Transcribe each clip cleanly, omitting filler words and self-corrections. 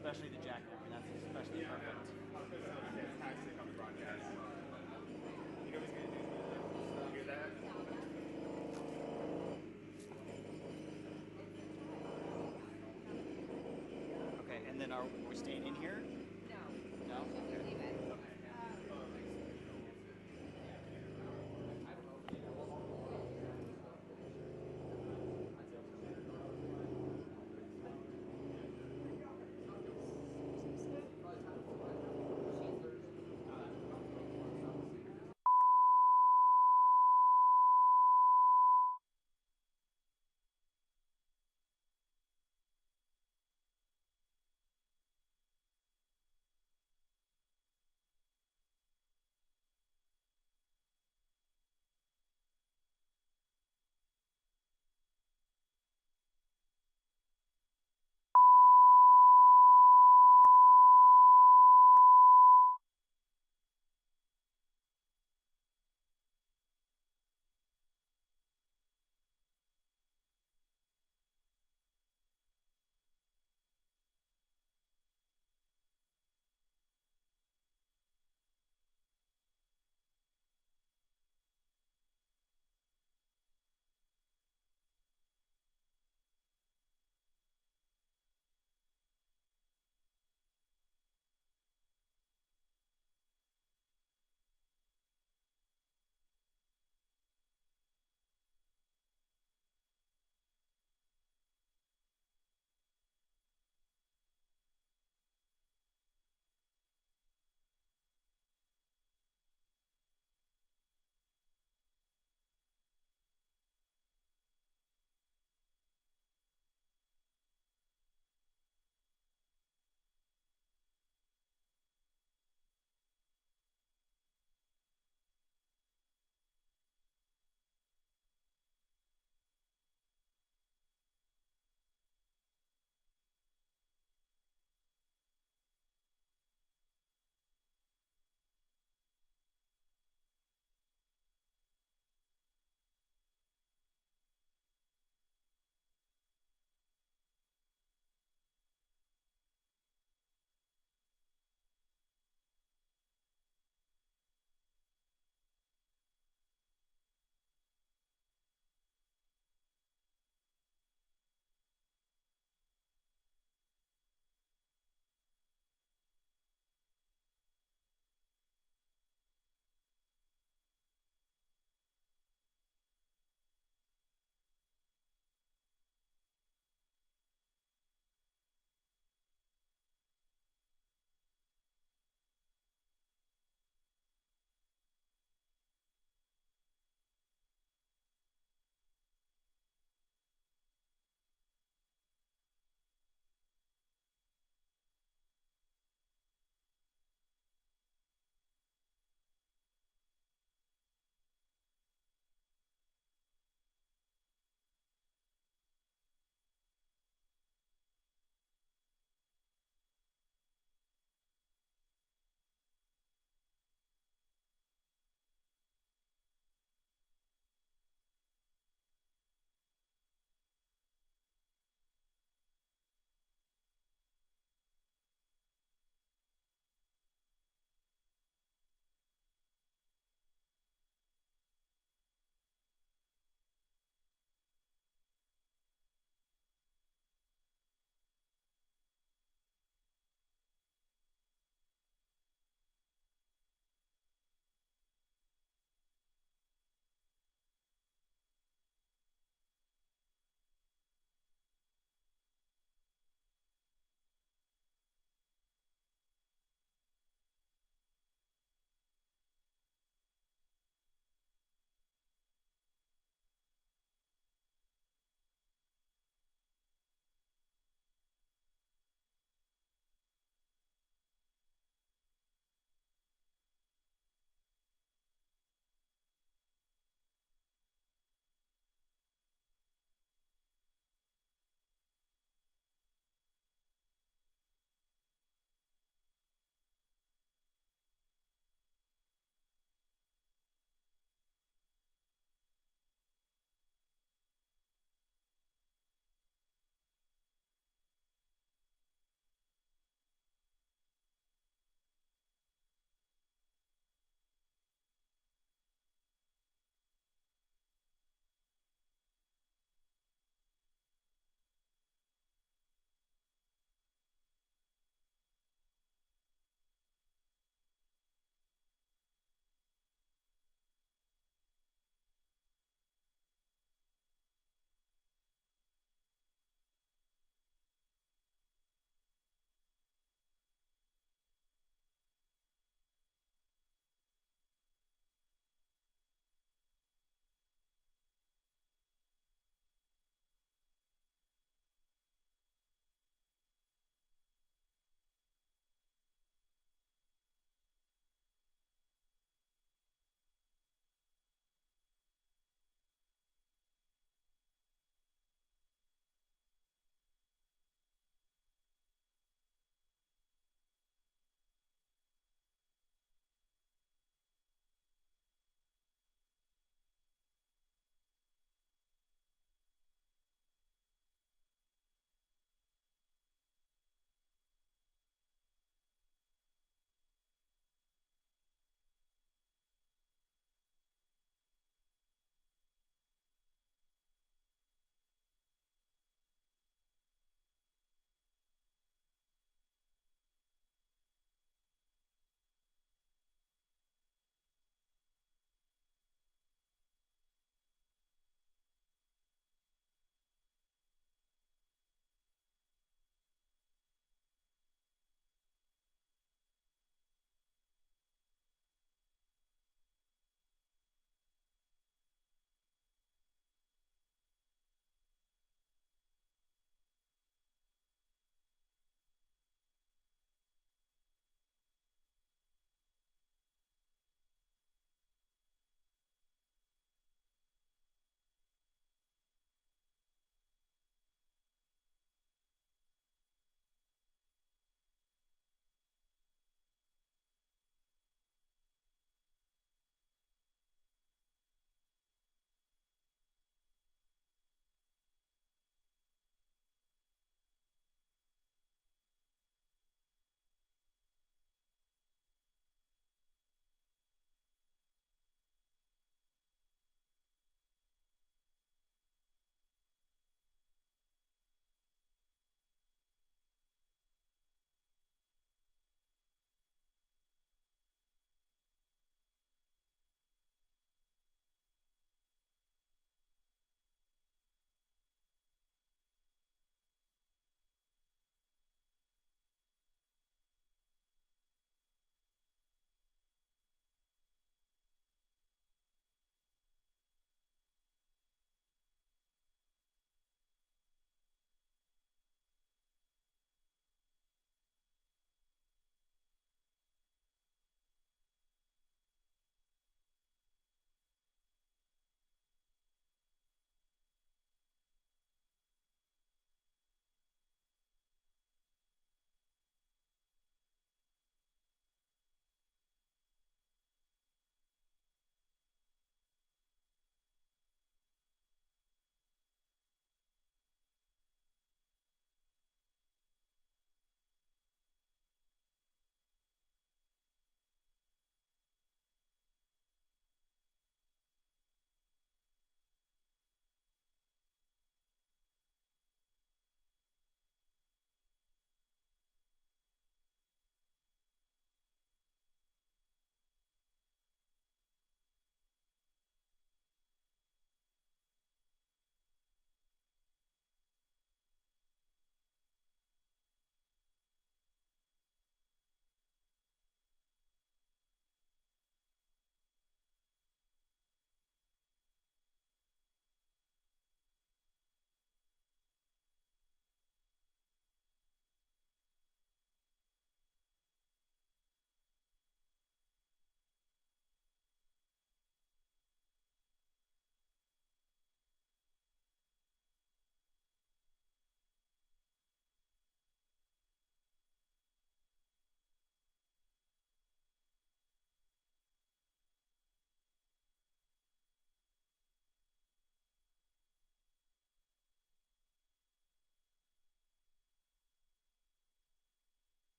especially the jacket. I mean, that's especially perfect. Fantastic on the broadcast. You know he's gonna do stuff. You hear that? Okay, and then are we staying in here? No. Okay.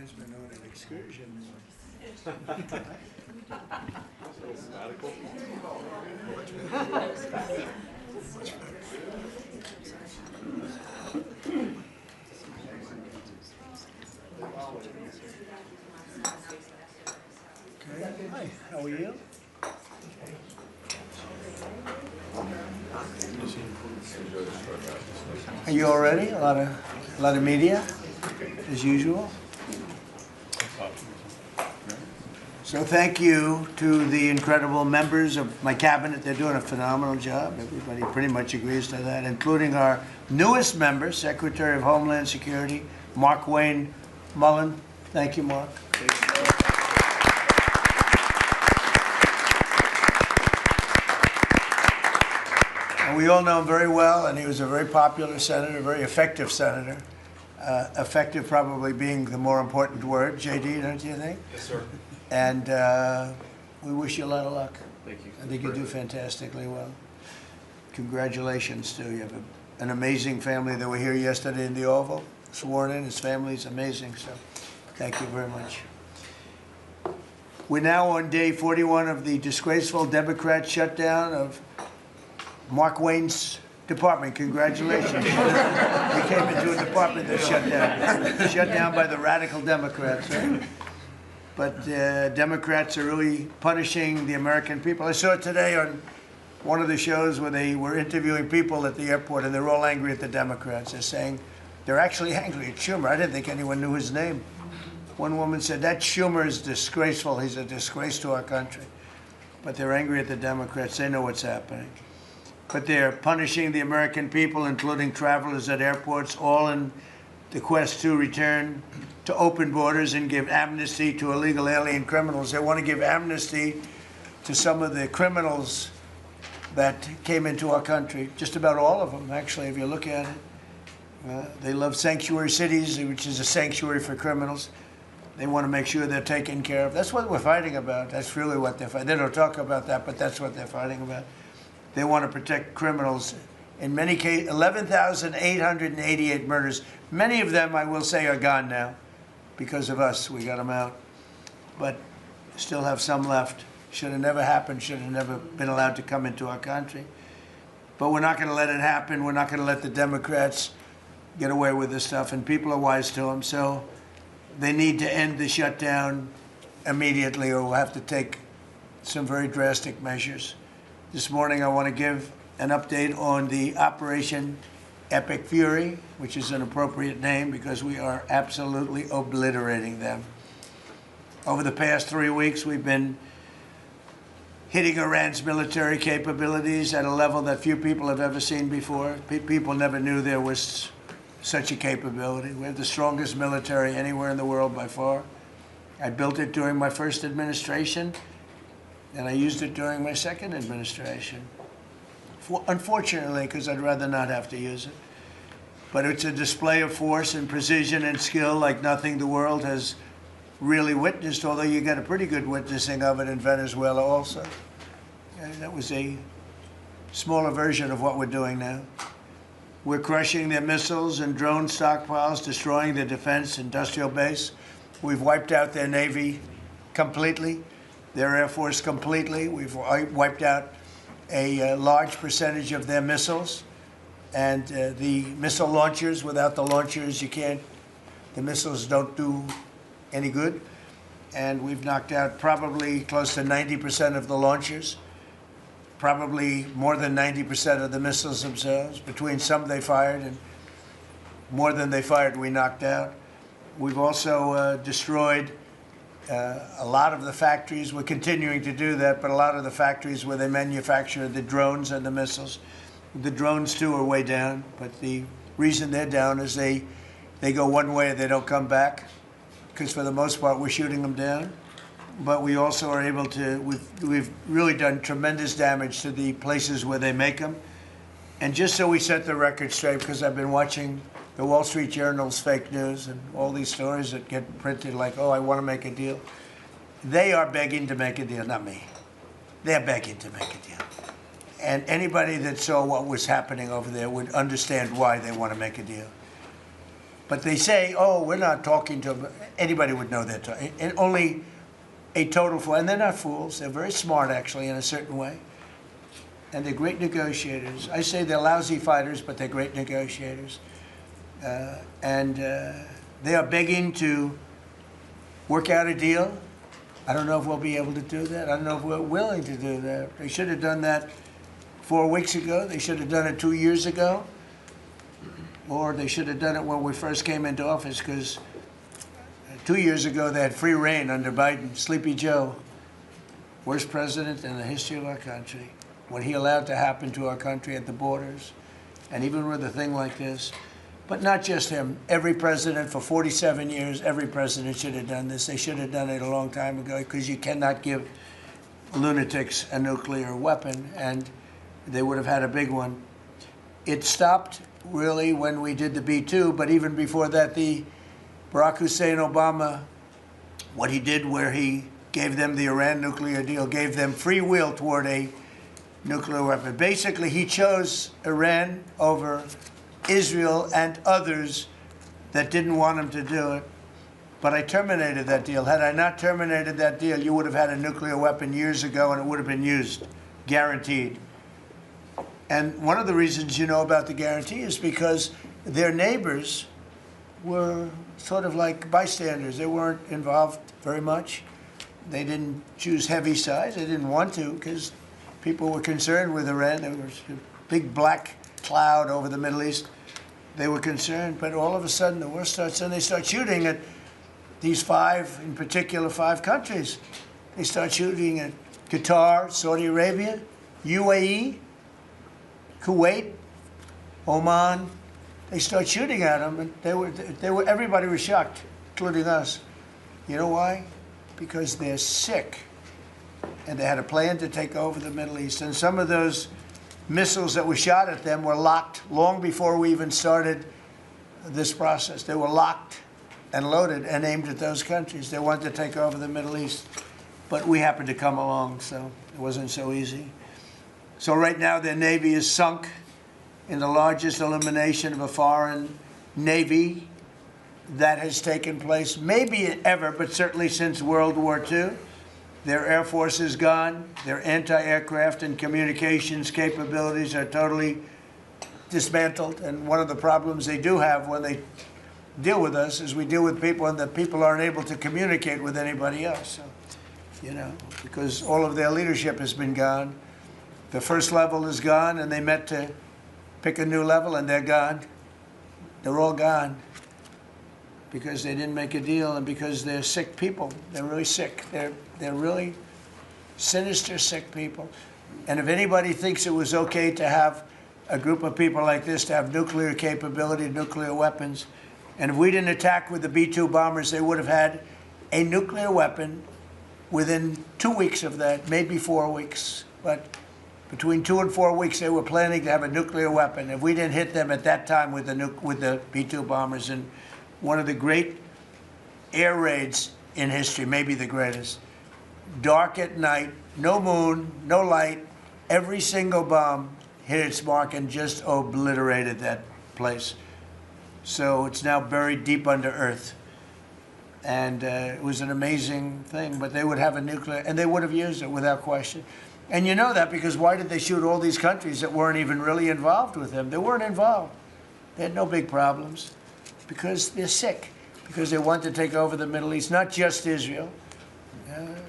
has been on an excursion. Okay. Hi, how are you? Are you all ready? A lot of media, as usual. So thank you to the incredible members of my cabinet. They're doing a phenomenal job. Everybody pretty much agrees to that, including our newest member, Secretary of Homeland Security, Mark Wayne Mullen. Thank you, Mark. And we all know him very well, and he was a very popular senator, a very effective senator. Effective probably being the more important word. JD, don't you think? Yes, sir. And we wish you a lot of luck. Thank you. I think you do fantastically well. Congratulations to you. You have an amazing family that were here yesterday in the Oval, sworn in. His family's amazing, so thank you very much. We're now on day 41 of the disgraceful Democrat shutdown of Mark Wayne's department. Congratulations. He came into a department that shut down by the radical Democrats, right? But Democrats are really punishing the American people. I saw it today on one of the shows where they were interviewing people at the airport, and they're all angry at the Democrats. They're saying they're actually angry at Schumer. I didn't think anyone knew his name. One woman said, that Schumer is disgraceful. He's a disgrace to our country. But they're angry at the Democrats. They know what's happening. But they're punishing the American people, including travelers at airports, all in the quest to return to open borders and give amnesty to illegal alien criminals. They want to give amnesty to some of the criminals that came into our country, just about all of them, actually, if you look at it. They love sanctuary cities, which is a sanctuary for criminals. They want to make sure they're taken care of. That's what we're fighting about. That's really what they're fighting. They don't talk about that, but that's what they're fighting about. They want to protect criminals. In many cases, 11,888 murders. Many of them, I will say, are gone now. Because of us, we got them out. But still have some left. Should have never happened, should have never been allowed to come into our country. But we're not going to let it happen. We're not going to let the Democrats get away with this stuff, and people are wise to them. So they need to end the shutdown immediately, or we'll have to take some very drastic measures. This morning, I want to give an update on the Operation Epic Fury, which is an appropriate name because we are absolutely obliterating them. Over the past 3 weeks, we've been hitting Iran's military capabilities at a level that few people have ever seen before. People never knew there was such a capability. We have the strongest military anywhere in the world by far. I built it during my first administration, and I used it during my second administration. Unfortunately, because I'd rather not have to use it. But it's a display of force and precision and skill like nothing the world has really witnessed, although you got a pretty good witnessing of it in Venezuela also. And that was a smaller version of what we're doing now. We're crushing their missiles and drone stockpiles, destroying their defense industrial base. We've wiped out their Navy completely, their Air Force completely. We've wiped out a large percentage of their missiles. And the missile launchers, without the launchers, the missiles don't do any good. And we've knocked out probably close to 90% of the launchers, probably more than 90% of the missiles themselves. Between some they fired and more than they fired, we knocked out. We've also destroyed a lot of the factories. We're continuing to do that, but a lot of the factories where they manufacture the drones and the missiles. The drones, too, are way down, but the reason they're down is they go one way and they don't come back, because for the most part, we're shooting them down. But we also are able to, we've really done tremendous damage to the places where they make them. And just so we set the record straight, because I've been watching the Wall Street Journal's fake news and all these stories that get printed like, oh, I want to make a deal. They are begging to make a deal, not me. They're begging to make a deal. And anybody that saw what was happening over there would understand why they want to make a deal. But they say, oh, we're not talking to them. Anybody would know that. And only a total fool. And they're not fools. They're very smart, actually, in a certain way. And they're great negotiators. I say they're lousy fighters, but they're great negotiators. They are begging to work out a deal. I don't know if we'll be able to do that. I don't know if we're willing to do that. They should have done that 4 weeks ago. They should have done it 2 years ago. Or they should have done it when we first came into office, because 2 years ago they had free reign under Biden. Sleepy Joe, worst president in the history of our country. What he allowed to happen to our country at the borders, and even with a thing like this. But not just him. Every president for 47 years, every president should have done this. They should have done it a long time ago, because you cannot give lunatics a nuclear weapon, and they would have had a big one. It stopped really when we did the B-2, but even before that, the Barack Hussein Obama, what he did where he gave them the Iran nuclear deal, gave them free will toward a nuclear weapon. Basically, he chose Iran over Israel and others that didn't want him to do it. But I terminated that deal. Had I not terminated that deal, you would have had a nuclear weapon years ago, and it would have been used, guaranteed. And one of the reasons you know about the guarantee is because their neighbors were sort of like bystanders. They weren't involved very much. They didn't choose heavy sides. They didn't want to, because people were concerned with Iran. There was a big black cloud over the Middle East. They were concerned, but all of a sudden the war starts, and they start shooting at these five, in particular, 5 countries. They start shooting at Qatar, Saudi Arabia, UAE, Kuwait, Oman. They start shooting at them, and everybody was shocked, including us. You know why? Because they're sick, and they had a plan to take over the Middle East. And some of those missiles that were shot at them were locked long before we even started this process. They were locked and loaded and aimed at those countries. They wanted to take over the Middle East, but we happened to come along, so it wasn't so easy. So right now their navy is sunk in the largest elimination of a foreign navy that has taken place, maybe ever, but certainly since World War II. Their Air Force is gone. Their anti-aircraft and communications capabilities are totally dismantled. And one of the problems they do have when they deal with us is we deal with people, and the people aren't able to communicate with anybody else. So, you know, because all of their leadership has been gone. The first level is gone, and they met to pick a new level, and they're gone. They're all gone because they didn't make a deal, and because they're sick people. They're really sick. They're really sinister, sick people. And if anybody thinks it was okay to have a group of people like this to have nuclear capability, nuclear weapons, and if we didn't attack with the B-2 bombers, they would have had a nuclear weapon within 2 weeks of that, maybe 4 weeks. But between 2 and 4 weeks, they were planning to have a nuclear weapon. If we didn't hit them at that time with the B-2 bombers, and one of the great air raids in history, maybe the greatest, dark at night, no moon, no light, every single bomb hit its mark and just obliterated that place. So it's now buried deep under earth. And it was an amazing thing, but they would have a nuclear, and they would have used it without question. And you know that because why did they shoot all these countries that weren't even really involved with them? They weren't involved. They had no big problems because they're sick, because they want to take over the Middle East, not just Israel.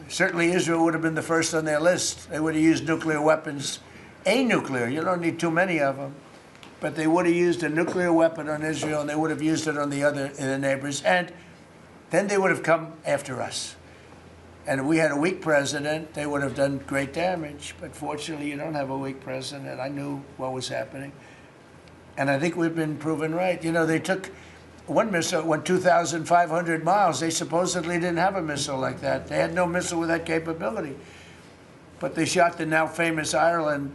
Certainly Israel would have been the first on their list. They would have used nuclear weapons, a nuclear, you don't need too many of them, but they would have used a nuclear weapon on Israel, and they would have used it on the neighbors, and then they would have come after us. And if we had a weak president, they would have done great damage. But fortunately, you don't have a weak president. I knew what was happening. And I think we've been proven right. You know, they took one missile, went 2,500 miles. They supposedly didn't have a missile like that. They had no missile with that capability. But they shot the now famous Ireland,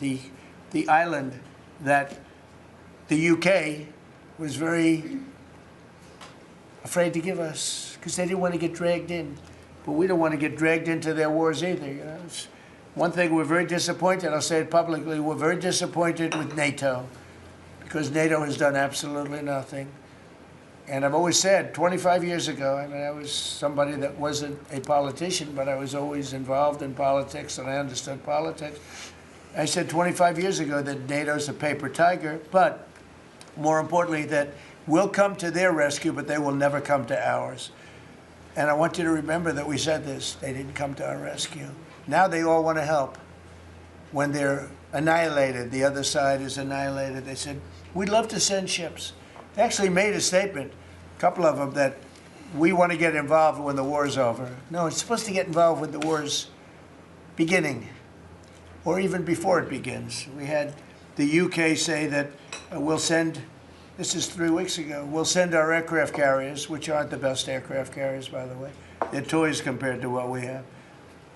the island that the UK was very afraid to give us because they didn't want to get dragged in. But we don't want to get dragged into their wars either. You know? It's one thing, we're very disappointed, I'll say it publicly, we're very disappointed with NATO because NATO has done absolutely nothing. And I've always said, 25 years ago, I mean, I was somebody that wasn't a politician, but I was always involved in politics and I understood politics. I said 25 years ago that NATO's a paper tiger, but more importantly, that we'll come to their rescue, but they will never come to ours. And I want you to remember that we said this. They didn't come to our rescue. Now they all want to help. When they're annihilated, the other side is annihilated, they said, we'd love to send ships. They actually made a statement, a couple of them, that we want to get involved when the war's over. No, it's supposed to get involved when the war's beginning, or even before it begins. We had the UK say that we'll send, this is 3 weeks ago, we'll send our aircraft carriers, which aren't the best aircraft carriers, by the way. They're toys compared to what we have.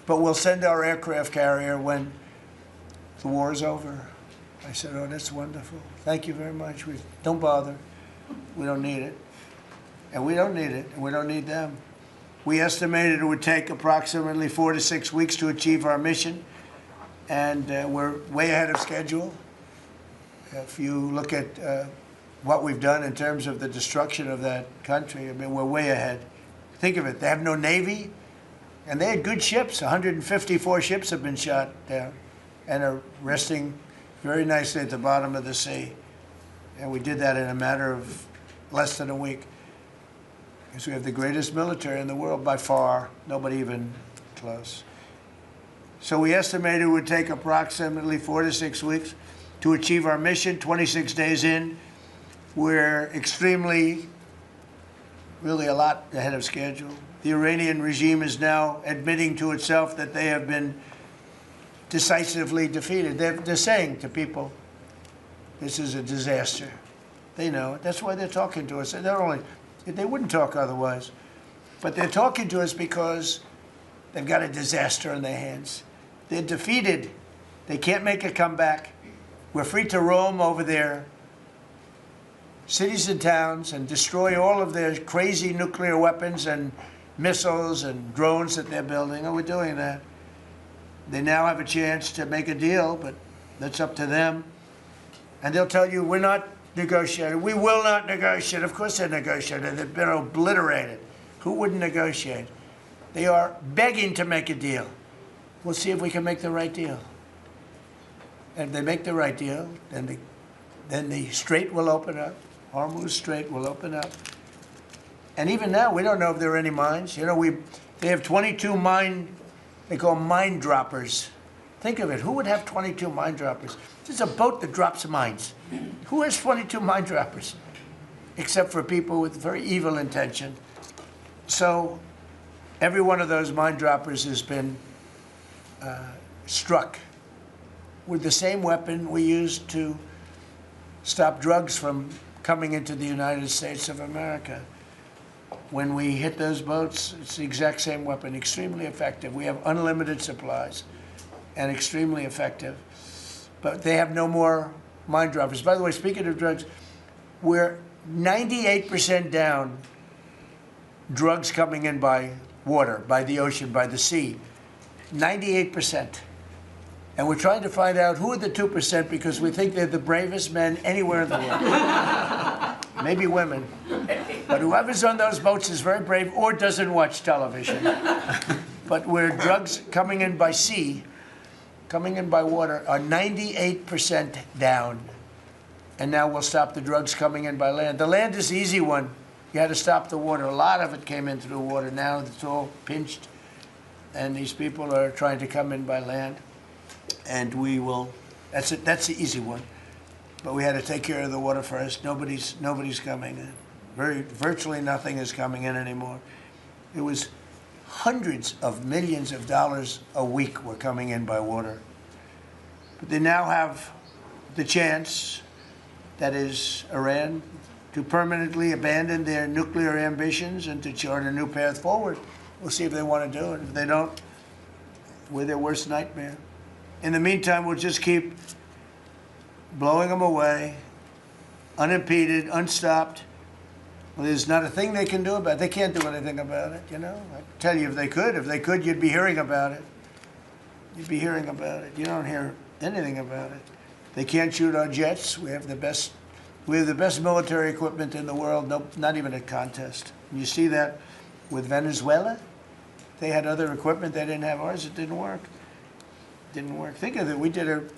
But we'll send our aircraft carrier when the war is over. I said, oh, that's wonderful. Thank you very much. Don't bother. We don't need it. And we don't need it, and we don't need them. We estimated it would take approximately 4 to 6 weeks to achieve our mission, and we're way ahead of schedule. If you look at what we've done in terms of the destruction of that country, I mean, we're way ahead. Think of it. They have no Navy, and they had good ships. 154 ships have been shot down and are resting very nicely at the bottom of the sea. And we did that in a matter of less than a week. Because we have the greatest military in the world by far, nobody even close. So we estimated it would take approximately 4 to 6 weeks to achieve our mission. 26 days in, we're extremely, really a lot ahead of schedule. The Iranian regime is now admitting to itself that they have been decisively defeated. They're saying to people, this is a disaster. They know it. That's why they're talking to us. They wouldn't talk otherwise. But they're talking to us because they've got a disaster in their hands. They're defeated. They can't make a comeback. We're free to roam over their cities and towns and destroy all of their crazy nuclear weapons and missiles and drones that they're building, and we're doing that. They now have a chance to make a deal, but that's up to them. And they'll tell you, we're not negotiating. We will not negotiate. Of course they're negotiating. They've been obliterated. Who wouldn't negotiate? They are begging to make a deal. We'll see if we can make the right deal. And if they make the right deal, then the strait will open up. Hormuz Strait will open up. And even now, we don't know if there are any mines. You know, they have 22 they call mine droppers. Think of it. Who would have 22 mine droppers? There's a boat that drops mines. Who has 22 mine droppers? Except for people with very evil intention. So every one of those mine droppers has been struck with the same weapon we used to stop drugs from coming into the United States of America. When we hit those boats, it's the exact same weapon, extremely effective. We have unlimited supplies and extremely effective. But they have no more mine droppers. By the way, speaking of drugs, we're 98% down drugs coming in by water, by the ocean, by the sea. 98%. And we're trying to find out who are the 2% because we think they're the bravest men anywhere in the world. Maybe women. But whoever's on those boats is very brave or doesn't watch television. But where drugs coming in by sea, coming in by water, are 98% down. And now we'll stop the drugs coming in by land. The land is the easy one. You had to stop the water. A lot of it came into the water. Now it's all pinched. And these people are trying to come in by land. And we will, that's the easy one. But we had to take care of the water first. Nobody's coming in. Virtually nothing is coming in anymore. It was hundreds of millions of dollars a week were coming in by water. But they now have the chance, that is Iran, to permanently abandon their nuclear ambitions and to chart a new path forward. We'll see if they want to do it. If they don't, we're their worst nightmare. In the meantime, we'll just keep blowing them away, unimpeded, unstopped. Well, there's not a thing they can do about it. They can't do anything about it, you know. I tell you, if they could, you'd be hearing about it. You'd be hearing about it. You don't hear anything about it. They can't shoot our jets. We have the best We have the best military equipment in the world, no, not even a contest. You see that with Venezuela? They had other equipment, they didn't have ours, it didn't work. Didn't work. Think of it, we did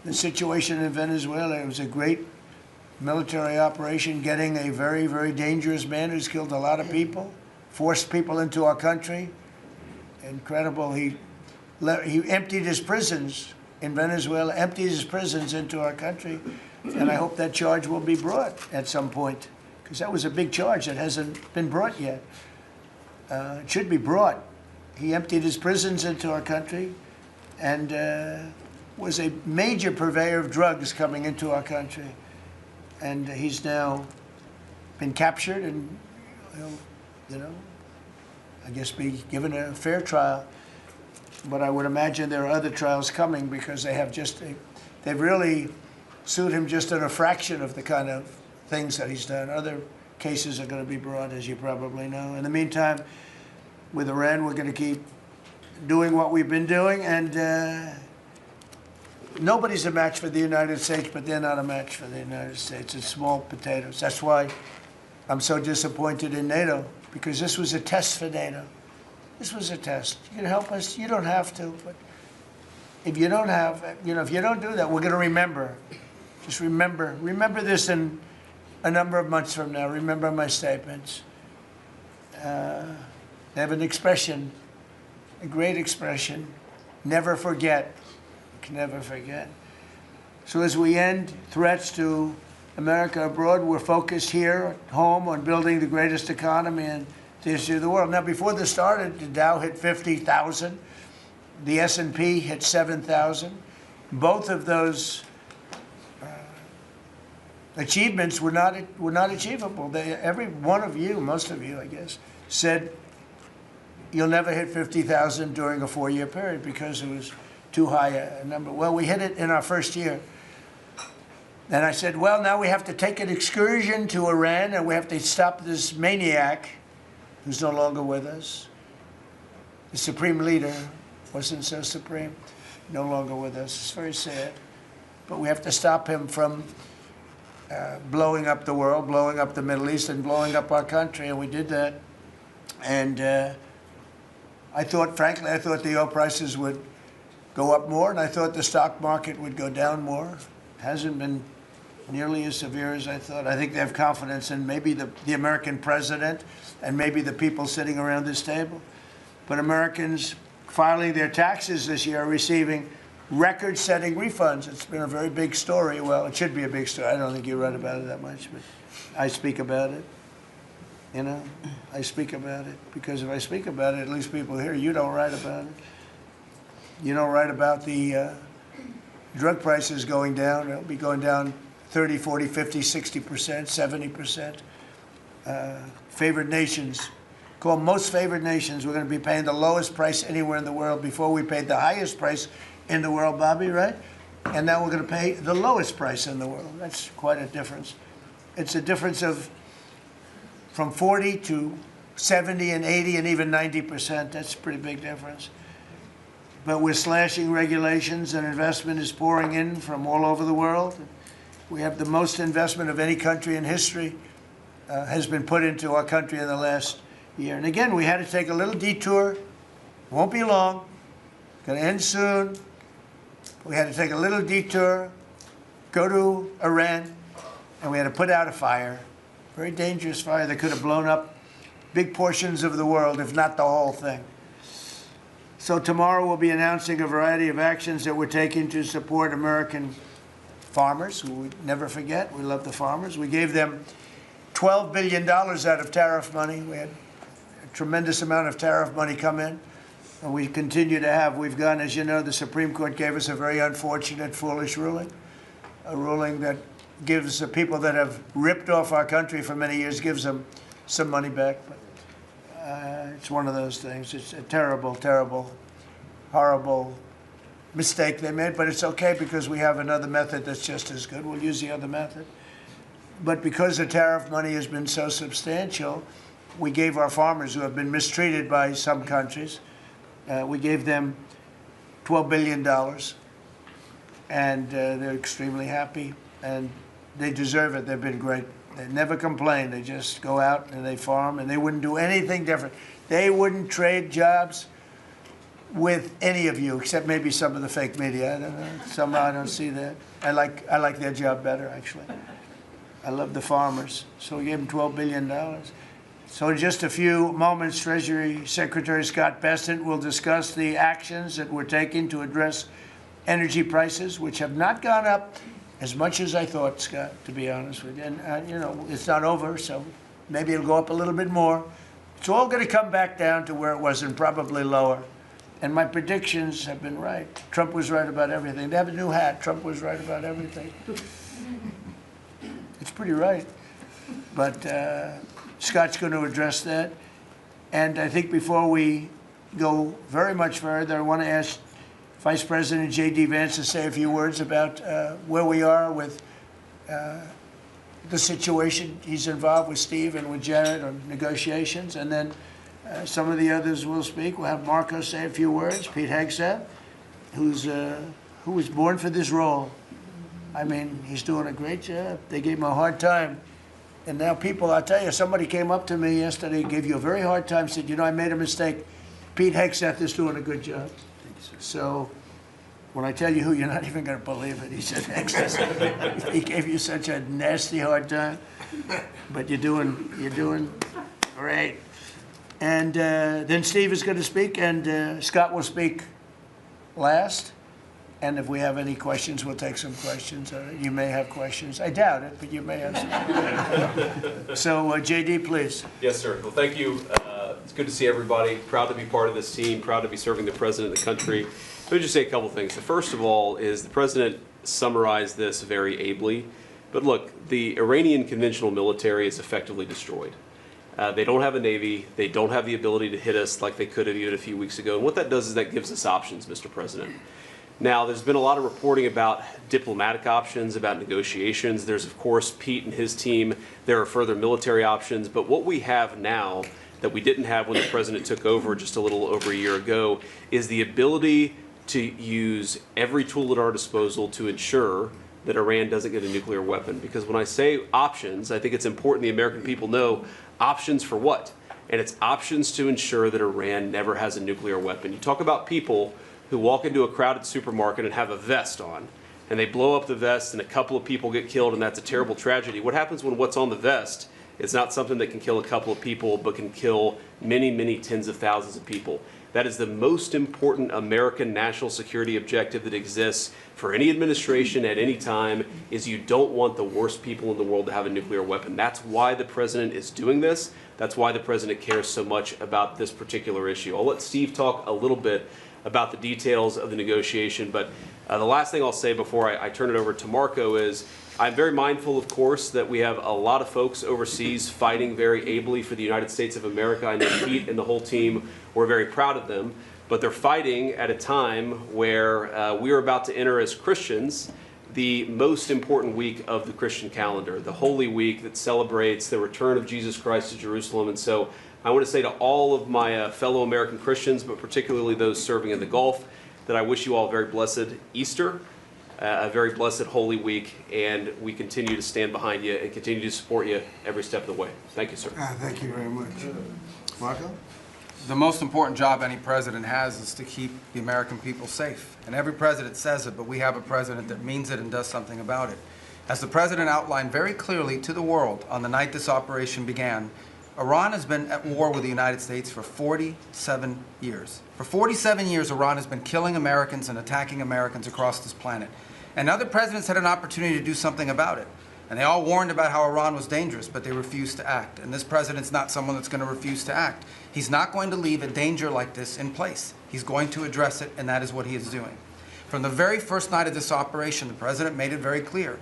the situation in Venezuela, it was a great military operation, getting a very, very dangerous man who's killed a lot of people, forced people into our country. Incredible. He emptied his prisons in Venezuela, emptied his prisons into our country, and I hope that charge will be brought at some point, because that was a big charge that hasn't been brought yet. It should be brought. He emptied his prisons into our country and was a major purveyor of drugs coming into our country. And he's now been captured and, I guess be given a fair trial. But I would imagine there are other trials coming because they have they've really sued him just in a fraction of the kind of things that he's done. Other cases are going to be brought, as you probably know. In the meantime, with Iran, we're going to keep doing what we've been doing, and nobody's a match for the United States, but they're not a match for the United States. It's small potatoes. That's why I'm so disappointed in NATO, because this was a test for NATO. This was a test. You can help us. You don't have to, but if you don't have, if you don't do that, we're going to remember. Just remember this in a number of months from now. Remember my statements. They have an expression, a great expression, never forget. You can never forget. So as we end threats to America abroad, we're focused here at home on building the greatest economy in the history of the world. Now, before this started, the Dow hit 50,000. The S&P hit 7,000. Both of those achievements were not achievable. Every one of you, most of you, I guess, said you'll never hit 50,000 during a 4-year period because it was too high a number. Well, we hit it in our first year. And I said, well, now we have to take an excursion to Iran and we have to stop this maniac who's no longer with us. The supreme leader wasn't so supreme, no longer with us. It's very sad. But we have to stop him from blowing up the world, blowing up the Middle East, and blowing up our country, and we did that. And frankly, I thought the oil prices would go up more, and I thought the stock market would go down more. It hasn't been nearly as severe as I thought. I think they have confidence in maybe the American president and maybe the people sitting around this table. But Americans filing their taxes this year are receiving record-setting refunds. It's been a very big story. Well, it should be a big story. I don't think you read about it that much, but I speak about it. I speak about it because if I speak about it, at least people hear. You don't write about it. You don't write about the drug prices going down. It'll be going down 30, 40, 50, 60%, 70%. Favored nations, called most favored nations, we're going to be paying the lowest price anywhere in the world. Before we paid the highest price in the world, Bobby, right? And now we're going to pay the lowest price in the world. That's quite a difference. It's a difference of from 40 to 70 and 80 and even 90%. That's a pretty big difference. But we're slashing regulations and investment is pouring in from all over the world. We have the most investment of any country in history has been put into our country in the last year. And again, we had to take a little detour. Won't be long. Going to end soon. We had to take a little detour, go to Iran, and we had to put out a fire. Very dangerous fire that could have blown up big portions of the world, if not the whole thing. So tomorrow we'll be announcing a variety of actions that we're taking to support American farmers, who we never forget. We love the farmers. We gave them $12 billion out of tariff money. We had a tremendous amount of tariff money come in, and we continue to have. We've gone, as you know, the Supreme Court gave us a very unfortunate, foolish ruling, a ruling that gives the people that have ripped off our country for many years, gives them some money back. But it's one of those things. It's a terrible, terrible, horrible mistake they made, but it's okay because we have another method that's just as good. We'll use the other method. But because the tariff money has been so substantial, we gave our farmers who have been mistreated by some countries, we gave them $12 billion, and they're extremely happy. And they deserve it. They've been great. They never complain. They just go out and they farm, and they wouldn't do anything different. They wouldn't trade jobs with any of you, except maybe some of the fake media. I don't know. Somehow I don't see that. I like their job better, actually. I love the farmers. So we gave them $12 billion. So in just a few moments, Treasury Secretary Scott Bessent will discuss the actions that we're taking to address energy prices, which have not gone up as much as I thought, Scott, to be honest with you. And, you know, it's not over, so maybe it'll go up a little bit more. It's all going to come back down to where it was and probably lower. And my predictions have been right. Trump was right about everything. They have a new hat. Trump was right about everything. It's pretty right. But Scott's going to address that. And I think before we go very much further, I want to ask Vice President J.D. Vance to say a few words about where we are with the situation he's involved with Steve and with Jared on negotiations. And then some of the others will speak. We'll have Marco say a few words. Pete Hegseth, who was born for this role. I mean, he's doing a great job. They gave him a hard time. And now people, I'll tell you, somebody came up to me yesterday, gave you a very hard time, said, you know, I made a mistake. Pete Hegseth is doing a good job. So when I tell you who, you're not even going to believe it. He said Hegseth. He gave you such a nasty hard time. But you're doing great. And then Steve is going to speak, and Scott will speak last. And if we have any questions, we'll take some questions. You may have questions. I doubt it, but you may have some. So, JD, please. Yes, sir. Well, thank you. It's good to see everybody. Proud to be part of this team. Proud to be serving the president of the country. Let me just say a couple things. The first of all is the president summarized this very ably. But look, the Iranian conventional military is effectively destroyed. They don't have a navy. They don't have the ability to hit us like they could have even a few weeks ago. And what that does is that gives us options, Mr. President. Now, there's been a lot of reporting about diplomatic options, about negotiations. There's, of course, Pete and his team. There are further military options. But what we have now that we didn't have when the president took over just a little over a year ago is the ability to use every tool at our disposal to ensure that Iran doesn't get a nuclear weapon. Because when I say options, I think it's important the American people know options for what? And it's options to ensure that Iran never has a nuclear weapon. You talk about people who walk into a crowded supermarket and have a vest on, and they blow up the vest and a couple of people get killed, and that's a terrible tragedy. What happens when what's on the vest is not something that can kill a couple of people, but can kill many, many tens of thousands of people? That is the most important American national security objective that exists for any administration at any time, is you don't want the worst people in the world to have a nuclear weapon. That's why the president is doing this. That's why the president cares so much about this particular issue. I'll let Steve talk a little bit about the details of the negotiation, but the last thing I'll say before I turn it over to Marco is I'm very mindful, of course, that we have a lot of folks overseas fighting very ably for the United States of America. I know Pete and the whole team, we're very proud of them, but they're fighting at a time where we are about to enter as Christians the most important week of the Christian calendar, the Holy Week that celebrates the return of Jesus Christ to Jerusalem. And so I want to say to all of my fellow American Christians, but particularly those serving in the Gulf, that I wish you all a very blessed Easter, a very blessed Holy Week, and we continue to stand behind you and continue to support you every step of the way. Thank you, sir. Thank you very much. Marco? The most important job any president has is to keep the American people safe. And every president says it, but we have a president that means it and does something about it. As the president outlined very clearly to the world on the night this operation began, Iran has been at war with the United States for 47 years. For 47 years, Iran has been killing Americans and attacking Americans across this planet. And other presidents had an opportunity to do something about it. And they all warned about how Iran was dangerous, but they refused to act. And this president's not someone that's going to refuse to act. He's not going to leave a danger like this in place. He's going to address it, and that is what he is doing. From the very first night of this operation, the president made it very clear.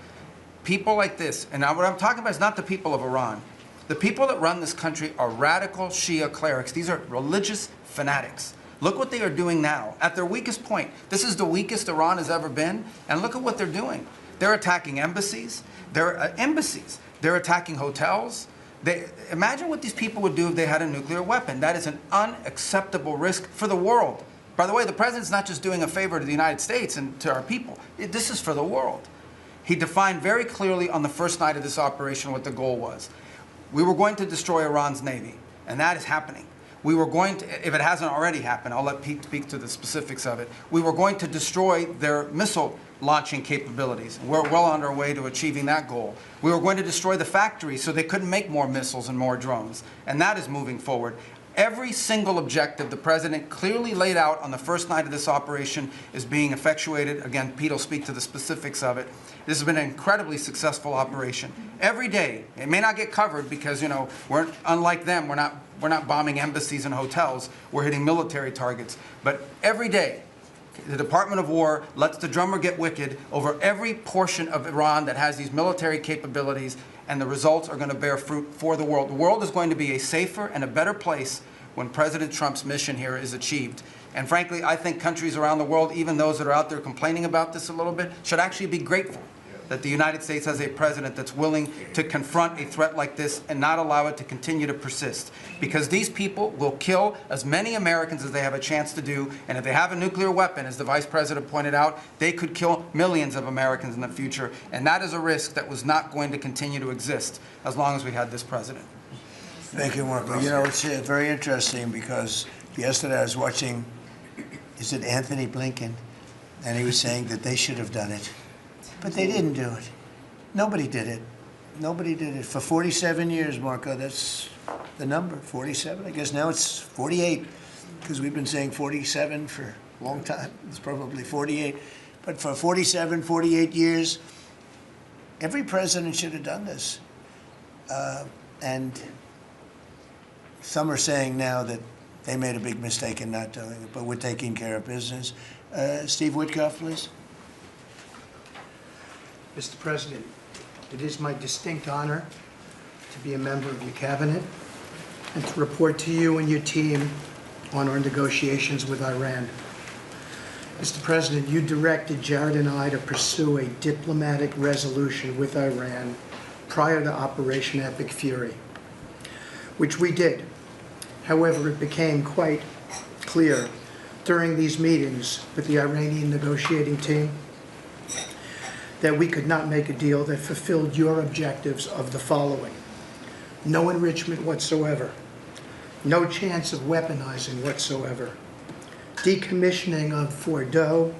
People like this, and now what I'm talking about is not the people of Iran. The people that run this country are radical Shia clerics. These are religious fanatics. Look what they are doing now. At their weakest point, this is the weakest Iran has ever been, and look at what they're doing. They're attacking embassies. They're attacking hotels. Imagine what these people would do if they had a nuclear weapon. That is an unacceptable risk for the world. By the way, the president's not just doing a favor to the United States and to our people. This is for the world. He defined very clearly on the first night of this operation what the goal was. We were going to destroy Iran's Navy, and that is happening. We were going to, if it hasn't already happened, I'll let Pete speak to the specifics of it. We were going to destroy their missile launching capabilities. We're well on our way to achieving that goal. We were going to destroy the factories so they couldn't make more missiles and more drones, and that is moving forward. Every single objective the President clearly laid out on the first night of this operation is being effectuated. Again, Pete will speak to the specifics of it. This has been an incredibly successful operation. Every day, it may not get covered because, you know, we're unlike them. We're not bombing embassies and hotels. We're hitting military targets. But every day, the Department of War lets the drummer get wicked over every portion of Iran that has these military capabilities, and the results are going to bear fruit for the world. The world is going to be a safer and a better place when President Trump's mission here is achieved. And frankly, I think countries around the world, even those that are out there complaining about this a little bit, should actually be grateful that the United States has a president that's willing to confront a threat like this and not allow it to continue to persist. Because these people will kill as many Americans as they have a chance to do, and if they have a nuclear weapon, as the Vice President pointed out, they could kill millions of Americans in the future, and that is a risk that was not going to continue to exist as long as we had this president. Thank you, Marco. You know, it's very interesting because yesterday I was watching, is it Anthony Blinken? And he was saying that they should have done it. But they didn't do it. Nobody did it. Nobody did it. For 47 years, Marco, that's the number, 47. I guess now it's 48, because we've been saying 47 for a long time. It's probably 48. But for 47, 48 years, every president should have done this. And some are saying now that they made a big mistake in not doing it, but we're taking care of business. Steve Witkoff, please. Mr. President, it is my distinct honor to be a member of your cabinet and to report to you and your team on our negotiations with Iran. Mr. President, you directed Jared and I to pursue a diplomatic resolution with Iran prior to Operation Epic Fury, which we did. However, it became quite clear during these meetings with the Iranian negotiating team that we could not make a deal that fulfilled your objectives of the following: no enrichment whatsoever, no chance of weaponizing whatsoever, decommissioning of Fordow,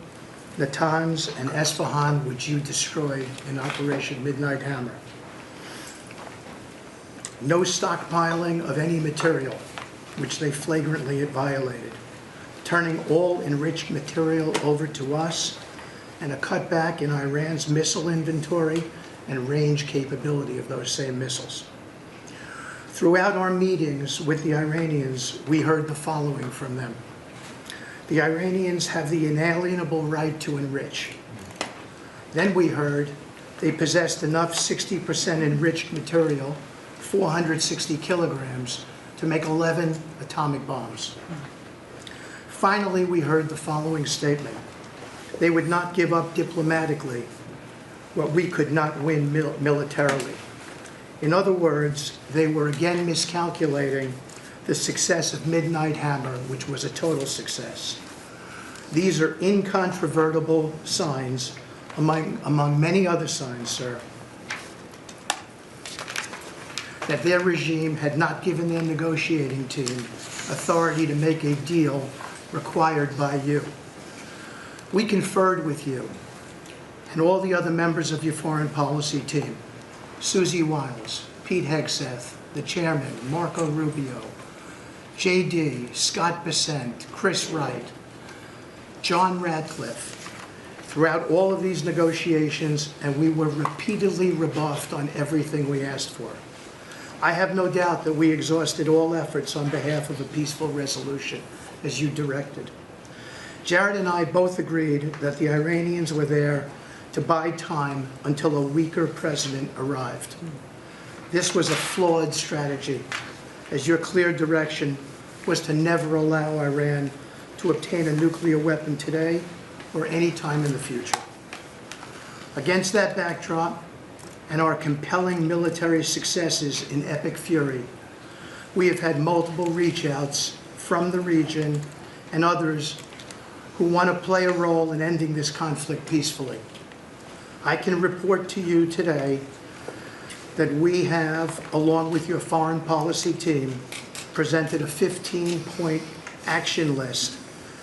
Natanz, and Esfahan, which you destroyed in Operation Midnight Hammer, no stockpiling of any material, which they flagrantly violated, turning all enriched material over to us, and a cutback in Iran's missile inventory and range capability of those same missiles. Throughout our meetings with the Iranians, we heard the following from them. The Iranians have the inalienable right to enrich. Then we heard they possessed enough 60% enriched material, 460 kilograms, to make 11 atomic bombs. Finally, we heard the following statement. They would not give up diplomatically what we could not win militarily. In other words, they were again miscalculating the success of Midnight Hammer, which was a total success. These are incontrovertible signs, among many other signs, sir, that their regime had not given their negotiating team authority to make a deal required by you. We conferred with you and all the other members of your foreign policy team, Susie Wiles, Pete Hegseth, the chairman, Marco Rubio, JD, Scott Bessent, Chris Wright, John Radcliffe, throughout all of these negotiations, and we were repeatedly rebuffed on everything we asked for. I have no doubt that we exhausted all efforts on behalf of a peaceful resolution, as you directed. Jared and I both agreed that the Iranians were there to buy time until a weaker president arrived. This was a flawed strategy, as your clear direction was to never allow Iran to obtain a nuclear weapon today or any time in the future. Against that backdrop and our compelling military successes in Epic Fury, we have had multiple reach-outs from the region and others who want to play a role in ending this conflict peacefully. I can report to you today that we have, along with your foreign policy team, presented a 15-point action list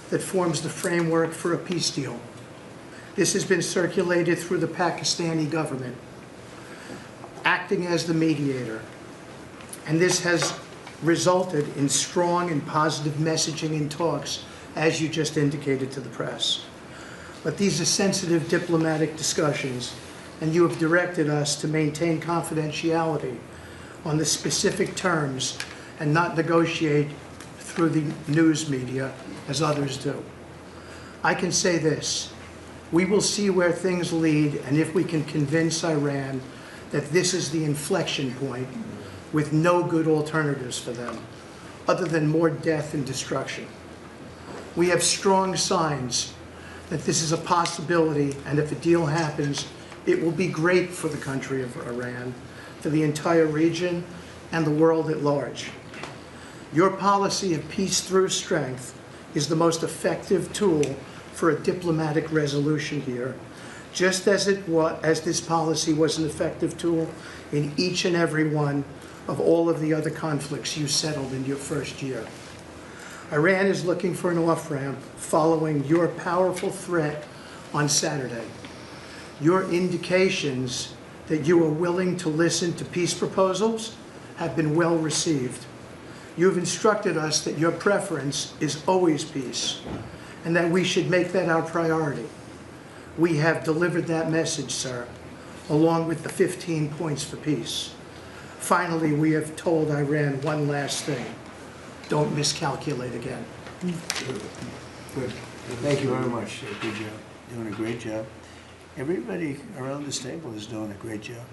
that forms the framework for a peace deal. This has been circulated through the Pakistani government, acting as the mediator. And this has resulted in strong and positive messaging in talks, as you just indicated to the press. But these are sensitive diplomatic discussions, and you have directed us to maintain confidentiality on the specific terms and not negotiate through the news media as others do. I can say this: we will see where things lead, and if we can convince Iran that this is the inflection point with no good alternatives for them, other than more death and destruction. We have strong signs that this is a possibility, and if a deal happens, it will be great for the country of Iran, for the entire region, and the world at large. Your policy of peace through strength is the most effective tool for a diplomatic resolution here, just as this policy was an effective tool in each and every one of all of the other conflicts you settled in your first year. Iran is looking for an off-ramp following your powerful threat on Saturday. Your indications that you are willing to listen to peace proposals have been well received. You have instructed us that your preference is always peace, and that we should make that our priority. We have delivered that message, sir, along with the 15 points for peace. Finally, we have told Iran one last thing: don't miscalculate again. Good. Thank you very much. Good job. Doing a great job. Everybody around this table is doing a great job.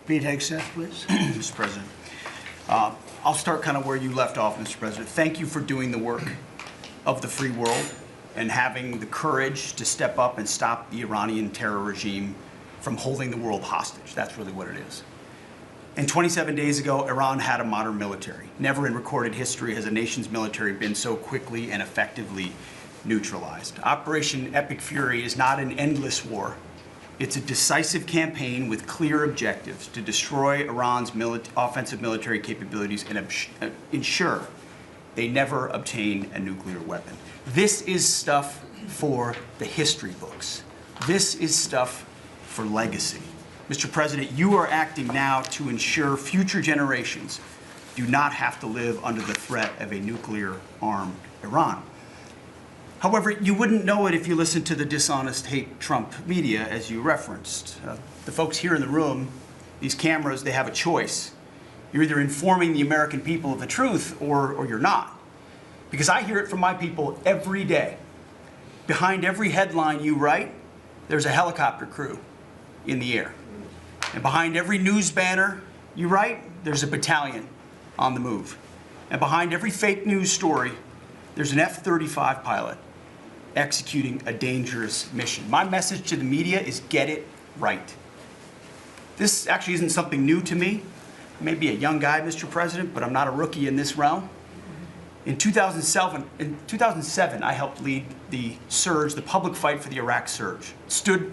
Pete Hegseth, please. Mr. President. I'll start kind of where you left off, Mr. President. Thank you for doing the work of the free world and having the courage to step up and stop the Iranian terror regime from holding the world hostage. That's really what it is. And 27 days ago, Iran had a modern military. Never in recorded history has a nation's military been so quickly and effectively neutralized. Operation Epic Fury is not an endless war. It's a decisive campaign with clear objectives to destroy Iran's offensive military capabilities and ensure they never obtain a nuclear weapon. This is stuff for the history books. This is stuff for legacy. Mr. President, you are acting now to ensure future generations do not have to live under the threat of a nuclear-armed Iran. However, you wouldn't know it if you listened to the dishonest hate Trump media, as you referenced. The folks here in the room, these cameras, they have a choice. You're either informing the American people of the truth or you're not. Because I hear it from my people every day. Behind every headline you write, there's a helicopter crew in the air. And behind every news banner you write, there's a battalion on the move. And behind every fake news story, there's an F-35 pilot executing a dangerous mission. My message to the media is get it right. This actually isn't something new to me. I may be a young guy, Mr. President, but I'm not a rookie in this realm. In 2007, I helped lead the surge, the public fight for the Iraq surge. Stood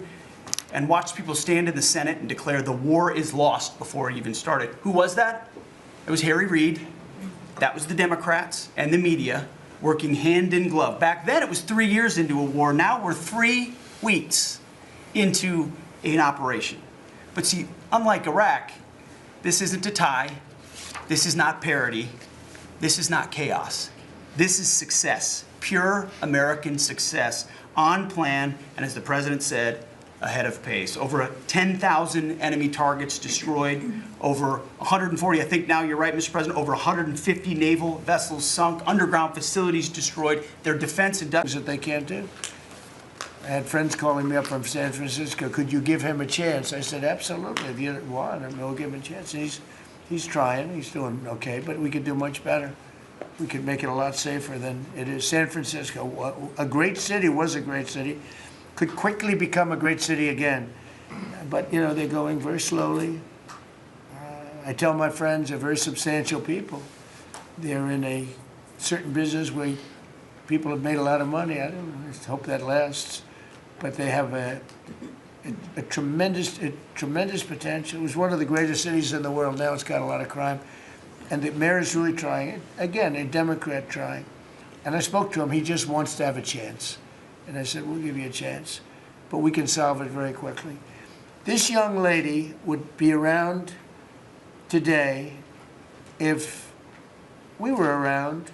and watched people stand in the Senate and declare the war is lost before it even started. Who was that? It was Harry Reid. That was the Democrats and the media working hand in glove. Back then, it was 3 years into a war. Now we're 3 weeks into an operation. But see, unlike Iraq, this isn't a tie. This is not parity. This is not chaos. This is success, pure American success, on plan, and as the president said, ahead of pace. Over 10,000 enemy targets destroyed, over 140, I think now you're right, Mr. President, over 150 naval vessels sunk, underground facilities destroyed, their defense and That they can't do. I had friends calling me up from San Francisco. Could you give him a chance? I said, absolutely. If you want him, we'll give him a chance. And he's trying. He's doing okay, but we could do much better. We could make it a lot safer than it is. San Francisco, a great city, was a great city, could quickly become a great city again. But, you know, they're going very slowly. I tell my friends they're very substantial people. They're in a certain business where people have made a lot of money. I hope that lasts. But they have a tremendous potential. It was one of the greatest cities in the world. Now it's got a lot of crime. And the mayor is really trying. Again, a Democrat trying. And I spoke to him. He just wants to have a chance. And I said, we'll give you a chance. But we can solve it very quickly. This young lady would be around today if we were around,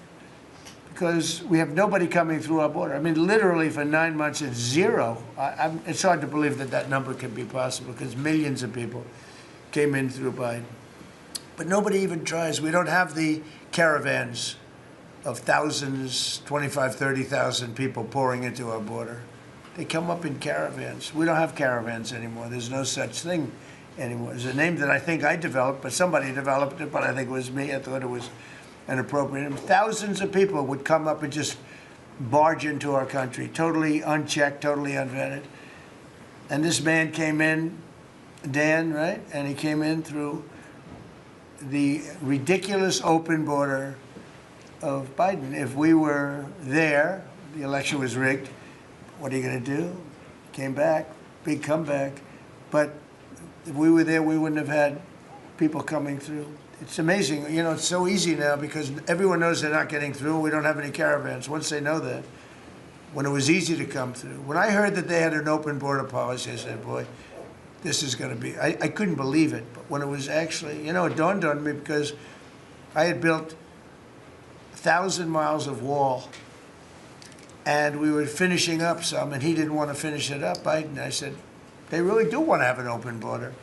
because we have nobody coming through our border. I mean, literally for 9 months, it's zero. It's hard to believe that that number could be possible, because millions of people came in through Biden. But nobody even tries. We don't have the caravans of thousands, 25, 30,000 people pouring into our border. They come up in caravans. We don't have caravans anymore. There's no such thing anymore. There's a name that I think I developed, but somebody developed it, but I think it was me. I thought it was an appropriate name. Thousands of people would come up and just barge into our country, totally unchecked, totally unvetted. And this man came in, Dan, right? And he came in through the ridiculous open border of Biden. If we were there, the election was rigged. What are you going to do? Came back, big comeback. But if we were there, we wouldn't have had people coming through. It's amazing. You know, it's so easy now because everyone knows they're not getting through. We don't have any caravans. Once they know that, when it was easy to come through. When I heard that they had an open border policy, I said, boy, this is going to be, I couldn't believe it. But when it was actually, you know, it dawned on me because I had built 1,000 miles of wall, and we were finishing up some, and he didn't want to finish it up. I said, they really do want to have an open border.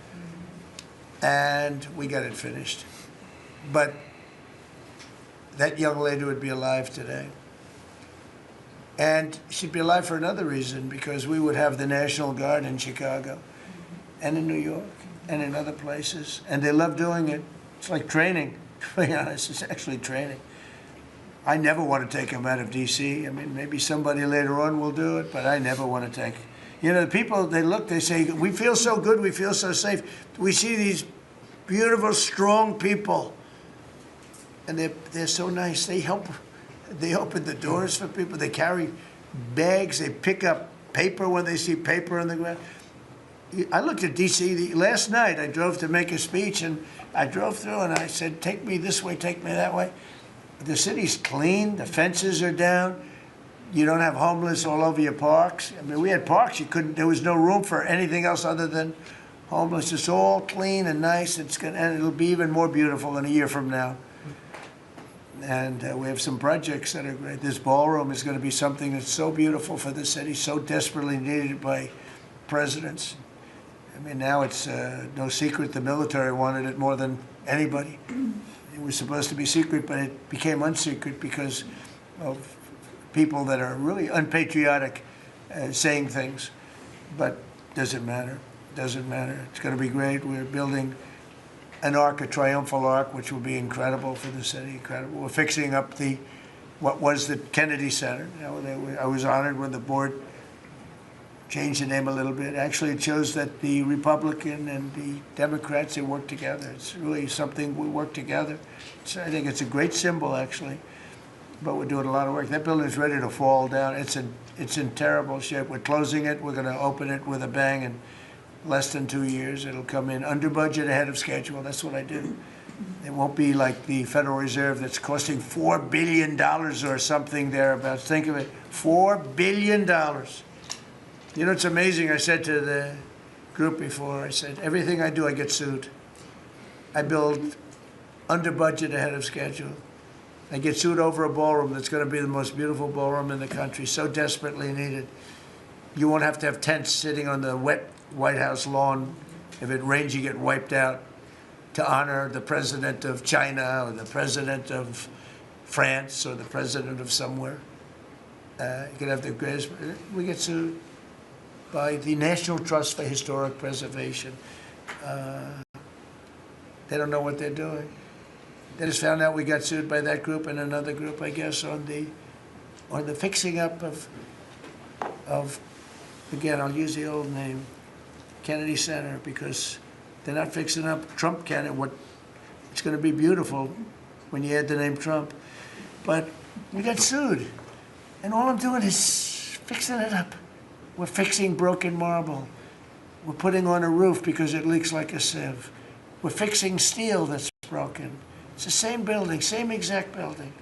And we got it finished. But that young lady would be alive today. And she'd be alive for another reason, because we would have the National Guard in Chicago and in New York and in other places. And they love doing it. It's like training, to be honest. It's actually training. I never want to take them out of D.C. I mean, maybe somebody later on will do it, but I never want to take. You know, the people, they look, they say, we feel so good, we feel so safe. We see these beautiful, strong people, and they're so nice. They help. They open the doors for people. They carry bags. They pick up paper when they see paper on the ground. I looked at D.C. last night. I drove to make a speech, and I drove through, and I said, take me this way, take me that way. The city's clean. The fences are down. You don't have homeless all over your parks. I mean, we had parks. There was no room for anything else other than homeless. It's all clean and nice. And it'll be even more beautiful in a year from now. And we have some projects that are great. This ballroom is going to be something that's so beautiful for the city, so desperately needed by presidents. I mean, now it's no secret the military wanted it more than anybody. It was supposed to be secret, but it became unsecret because of people that are really unpatriotic saying things. But doesn't matter. Doesn't matter. It's going to be great. We're building an arc, a triumphal arc, which will be incredible for the city. Incredible. We're fixing up what was the Kennedy Center. You know, I was honored when the board changed the name a little bit. Actually, it shows that the Republican and the Democrats, they work together. It's really something we work together. I think it's a great symbol, actually. But we're doing a lot of work. That building is ready to fall down. It's in terrible shape. We're closing it. We're going to open it with a bang in less than 2 years. It'll come in under budget, ahead of schedule. That's what I do. It won't be like the Federal Reserve that's costing $4 billion or something thereabouts. Think of it, $4 billion. You know, it's amazing. I said to the group before, I said, everything I do, I get sued. I build under budget, ahead of schedule. I get sued over a ballroom that's going to be the most beautiful ballroom in the country, so desperately needed. You won't have to have tents sitting on the wet White House lawn. If it rains, you get wiped out, to honor the president of China or the president of France or the president of somewhere. You could have the greatest. We get sued by the National Trust for Historic Preservation. They don't know what they're doing. They just found out we got sued by that group and another group, I guess, on the fixing up of again, I'll use the old name, Kennedy Center, because they're not fixing up Trump Kennedy. It's going to be beautiful when you add the name Trump. But we got sued. And all I'm doing is fixing it up. We're fixing broken marble. We're putting on a roof because it leaks like a sieve. We're fixing steel that's broken. It's the same building, same exact building.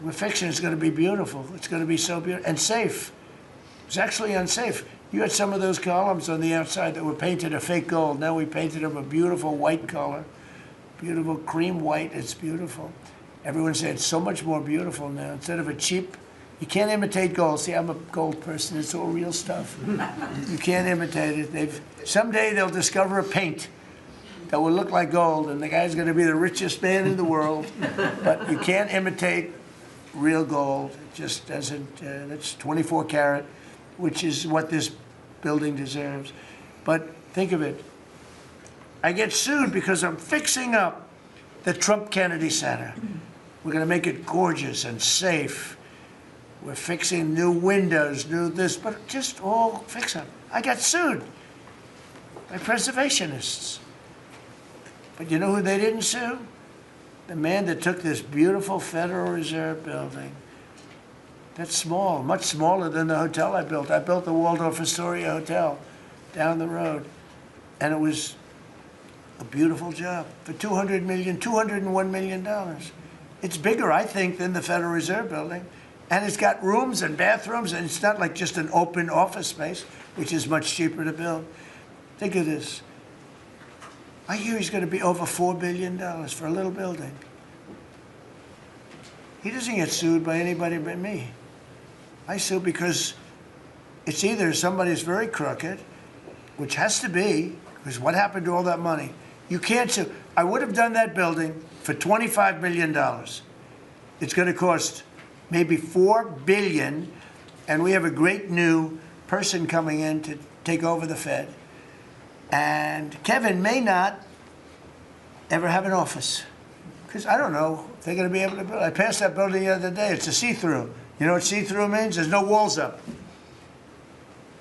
We're fixing, it's gonna be beautiful. It's gonna be so beautiful and safe. It's actually unsafe. You had some of those columns on the outside that were painted a fake gold. Now we painted them a beautiful white color, beautiful cream white. It's beautiful. Everyone said it's so much more beautiful now. Instead of a cheap, you can't imitate gold. See, I'm a gold person. It's all real stuff. You can't imitate it. Someday they'll discover a paint that will look like gold, and the guy's going to be the richest man in the world. But you can't imitate real gold. It just doesn't. That's 24 karat, which is what this building deserves. But think of it. I get sued because I'm fixing up the Trump Kennedy Center. We're going to make it gorgeous and safe. We're fixing new windows, new this, but just all fix up. I got sued by preservationists. But you know who they didn't sue? The man that took this beautiful Federal Reserve building. That's small, much smaller than the hotel I built. I built the Waldorf Astoria Hotel down the road. And it was a beautiful job for $201 million. It's bigger, I think, than the Federal Reserve building. And it's got rooms and bathrooms, and it's not like just an open office space, which is much cheaper to build. Think of this. I hear he's going to be over $4 billion for a little building. He doesn't get sued by anybody but me. I sue because it's either somebody's very crooked, which has to be, because what happened to all that money? You can't sue. I would have done that building for $25 million. It's going to cost maybe $4 billion, and we have a great new person coming in to take over the Fed. And Kevin may not ever have an office, because I don't know if they're going to be able to build. I passed that building the other day. It's a see-through. You know what see-through means? There's no walls up.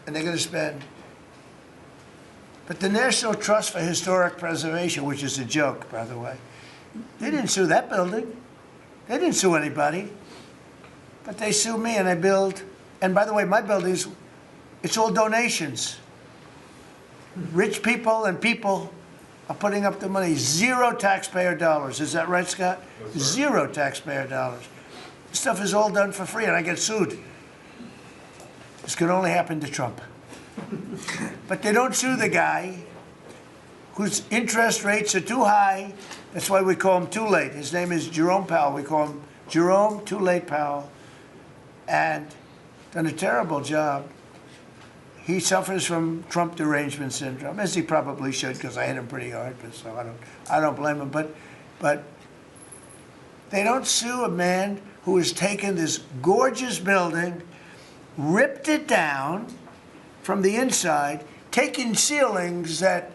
And they're going to spend. But the National Trust for Historic Preservation, which is a joke, by the way, they didn't sue that building. They didn't sue anybody. But they sue me, and I build. And by the way, my buildings, it's all donations. Rich people and people are putting up the money. Zero taxpayer dollars. Is that right, Scott? Yes, zero taxpayer dollars. This stuff is all done for free, and I get sued. This could only happen to Trump. But they don't sue the guy whose interest rates are too high. That's why we call him Too Late. His name is Jerome Powell. We call him Jerome Too Late Powell. And done a terrible job. He suffers from Trump derangement syndrome, as he probably should, because I hit him pretty hard. But so I don't blame him. But they don't sue a man who has taken this gorgeous building, ripped it down from the inside, taking ceilings that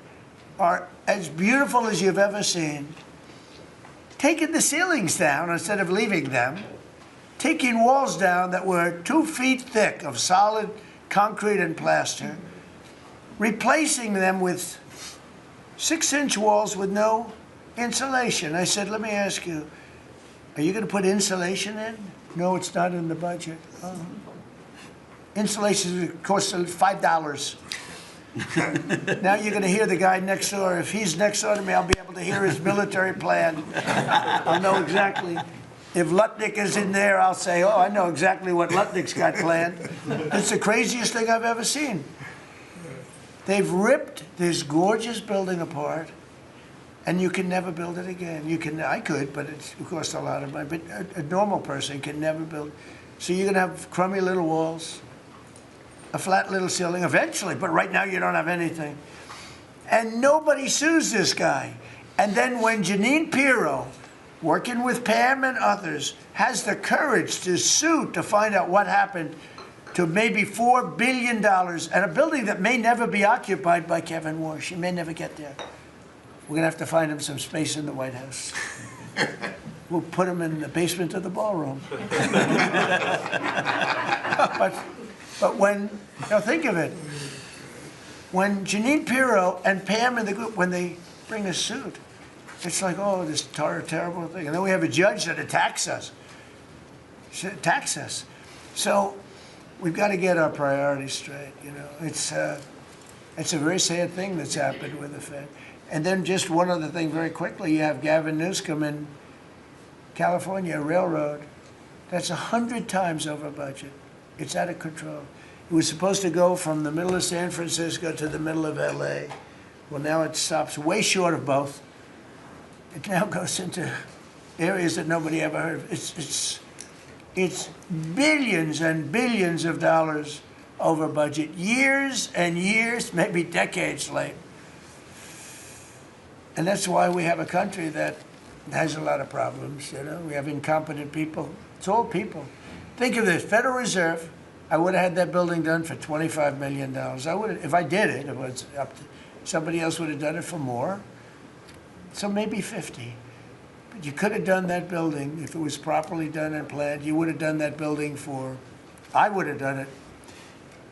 are as beautiful as you've ever seen, taking the ceilings down instead of leaving them, taking walls down that were 2 feet thick of solid concrete and plaster, replacing them with 6-inch walls with no insulation. I said, let me ask you, are you going to put insulation in? No, it's not in the budget. Oh. Insulation costs $5. Now you're going to hear the guy next door. If he's next door to me, I'll be able to hear his military plan. I'll know exactly. If Lutnick is in there, I'll say, oh, I know exactly what Lutnick's got planned. It's the craziest thing I've ever seen. They've ripped this gorgeous building apart, and you can never build it again. I could, but it costs a lot of money. But a normal person can never build. So you're going to have crummy little walls, a flat little ceiling eventually, but right now you don't have anything. And nobody sues this guy. And then when Jeanine Pirro, working with Pam and others, has the courage to sue to find out what happened to maybe $4 billion and a building that may never be occupied by Kevin Warsh. He may never get there. We're going to have to find him some space in the White House. We'll put him in the basement of the ballroom. But when, now think of it, when Jeanine Pirro and Pam and the group, when they bring a suit, it's like, oh, this terrible thing. And then we have a judge that attacks us. So we've got to get our priorities straight, you know. It's a very sad thing that's happened with the Fed. And then just one other thing very quickly, you have Gavin Newsom in California Railroad. That's 100 times over budget. It's out of control. It was supposed to go from the middle of San Francisco to the middle of LA. Well, now it stops way short of both. It now goes into areas that nobody ever heard of. It's billions and billions of dollars over budget, years and years, maybe decades late. And that's why we have a country that has a lot of problems, you know. We have incompetent people. It's all people. Think of this, Federal Reserve, I would have had that building done for $25 million. I would have, if I did it, it was up to, somebody else would have done it for more. So maybe 50. But you could have done that building, if it was properly done and planned, you would have done that building for, I would have done it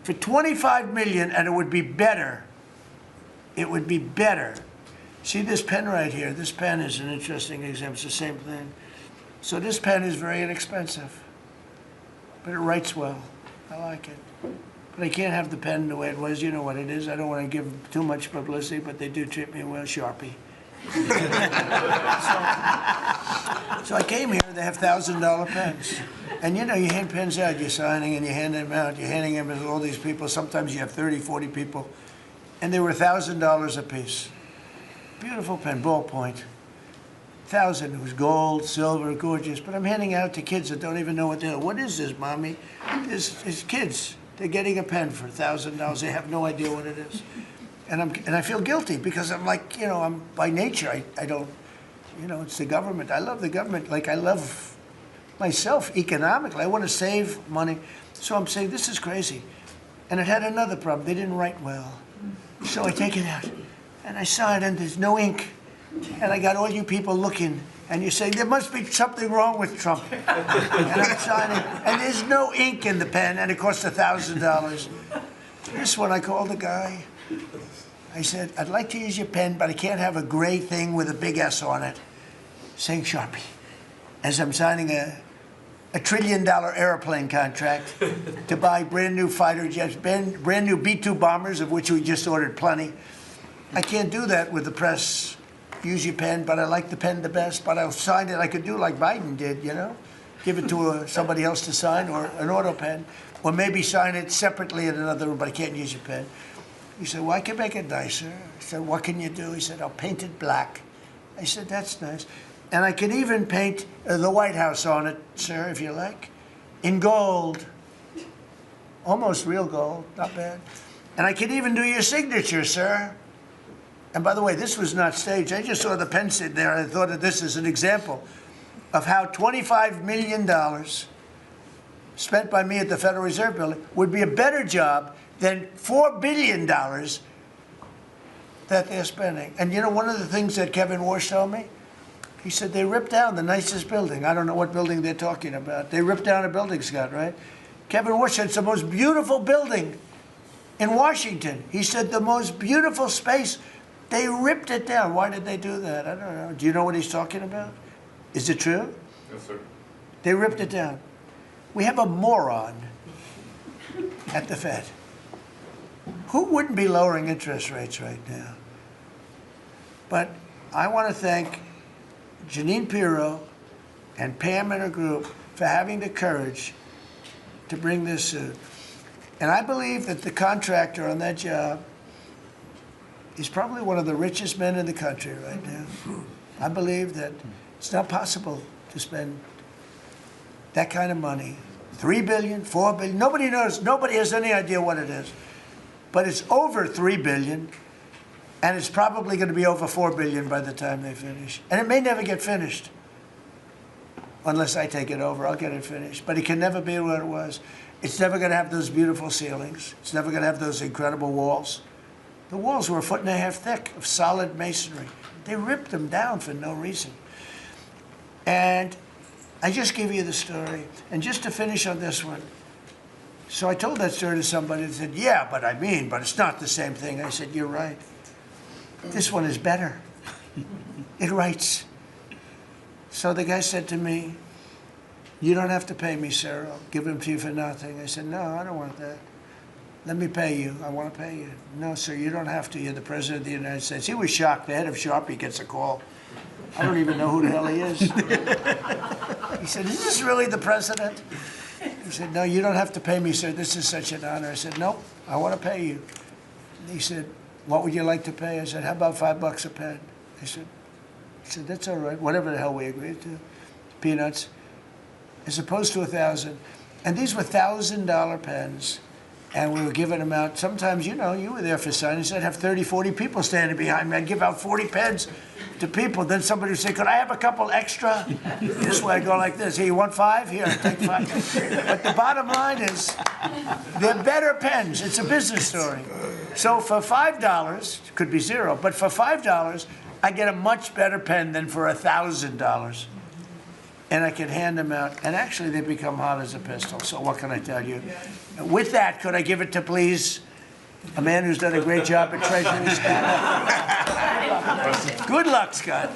for $25 million, and it would be better. It would be better. See this pen right here? This pen is an interesting example. It's the same thing. So this pen is very inexpensive, but it writes well. I like it. But I can't have the pen the way it was. You know what it is. I don't want to give too much publicity, but they do treat me well. Sharpie. So I came here, they have $1,000 pens. And you know, you hand pens out, you're signing and you hand them out, you're handing them to all these people. Sometimes you have 30, 40 people. And they were $1,000 a piece. Beautiful pen, ballpoint. 1,000, it was gold, silver, gorgeous. But I'm handing out to kids that don't even know what they're, what is this, mommy? It's kids. They're getting a pen for $1,000. They have no idea what it is. And I feel guilty because I'm like, you know, I'm by nature, I don't, you know, it's the government. I love the government like I love myself economically. I want to save money. So I'm saying, this is crazy. And it had another problem. They didn't write well. So I take it out and I saw it and there's no ink. And I got all you people looking and you say, there must be something wrong with Trump. And I'm signing and there's no ink in the pen and it costs $1,000. This one, I called the guy. I said, I'd like to use your pen, but I can't have a gray thing with a big S on it saying Sharpie. As I'm signing a $1 trillion airplane contract to buy brand new fighter jets, brand new B-2 bombers, of which we just ordered plenty. I can't do that with the press. Use your pen, but I like the pen the best, but I'll sign it. I could do like Biden did, you know? Give it to somebody else to sign, or an auto pen, or maybe sign it separately in another room, but I can't use your pen. He said, well, I can make it nicer. I said, what can you do? He said, I'll paint it black. I said, that's nice. And I can even paint the White House on it, sir, if you like, in gold. Almost real gold, not bad. And I can even do your signature, sir. And by the way, this was not staged. I just saw the pen sit there. I thought of this as an example of how $25 million spent by me at the Federal Reserve Building would be a better job than $4 billion that they're spending. And you know, one of the things that Kevin Warsh told me, he said they ripped down the nicest building. I don't know what building they're talking about. They ripped down a building, Scott, right? Kevin Warsh said it's the most beautiful building in Washington. He said the most beautiful space. They ripped it down. Why did they do that? I don't know. Do you know what he's talking about? Is it true? Yes, sir. They ripped it down. We have a moron at the Fed. Who wouldn't be lowering interest rates right now? But I want to thank Jeanine Pirro and Pam and her group for having the courage to bring this suit. And I believe that the contractor on that job is probably one of the richest men in the country right now. I believe that it's not possible to spend that kind of money. $3 billion, $4 billion, nobody knows, nobody has any idea what it is. But it's over $3 billion, and it's probably going to be over $4 billion by the time they finish. And it may never get finished. Unless I take it over, I'll get it finished. But it can never be what it was. It's never going to have those beautiful ceilings. It's never going to have those incredible walls. The walls were 1.5 feet thick of solid masonry. They ripped them down for no reason. And I just give you the story. And just to finish on this one, so I told that story to somebody and said, yeah, but it's not the same thing. I said, you're right. This one is better. It writes. So the guy said to me, you don't have to pay me, sir. I'll give them to you for nothing. I said, no, I don't want that. let me pay you. I want to pay you. No, sir, you don't have to. You're the president of the United States. He was shocked. The head of Sharpie gets a call. I don't even know who the hell he is. He said, is this really the president? He said, no, you don't have to pay me, sir. This is such an honor. I said, nope, I want to pay you. And he said, what would you like to pay? I said, how about $5 a pen? He said, that's all right, whatever the hell we agreed to. Peanuts. As opposed to 1,000. And these were $1,000 pens. And we were giving them out. Sometimes, you know, you were there for signings. I'd have 30, 40 people standing behind me. I'd give out 40 pens to people. Then somebody would say, could I have a couple extra? This way I go like this. Here, you want 5? Here, take 5. But the bottom line is, they're better pens. It's a business story. So for $5, could be 0, but for $5, I get a much better pen than for $1,000. And I could hand them out, and actually they become hot as a pistol. So what can I tell you? With that, could I give it to, please, a man who's done a great job at Treasury, Scott? Good luck, Scott.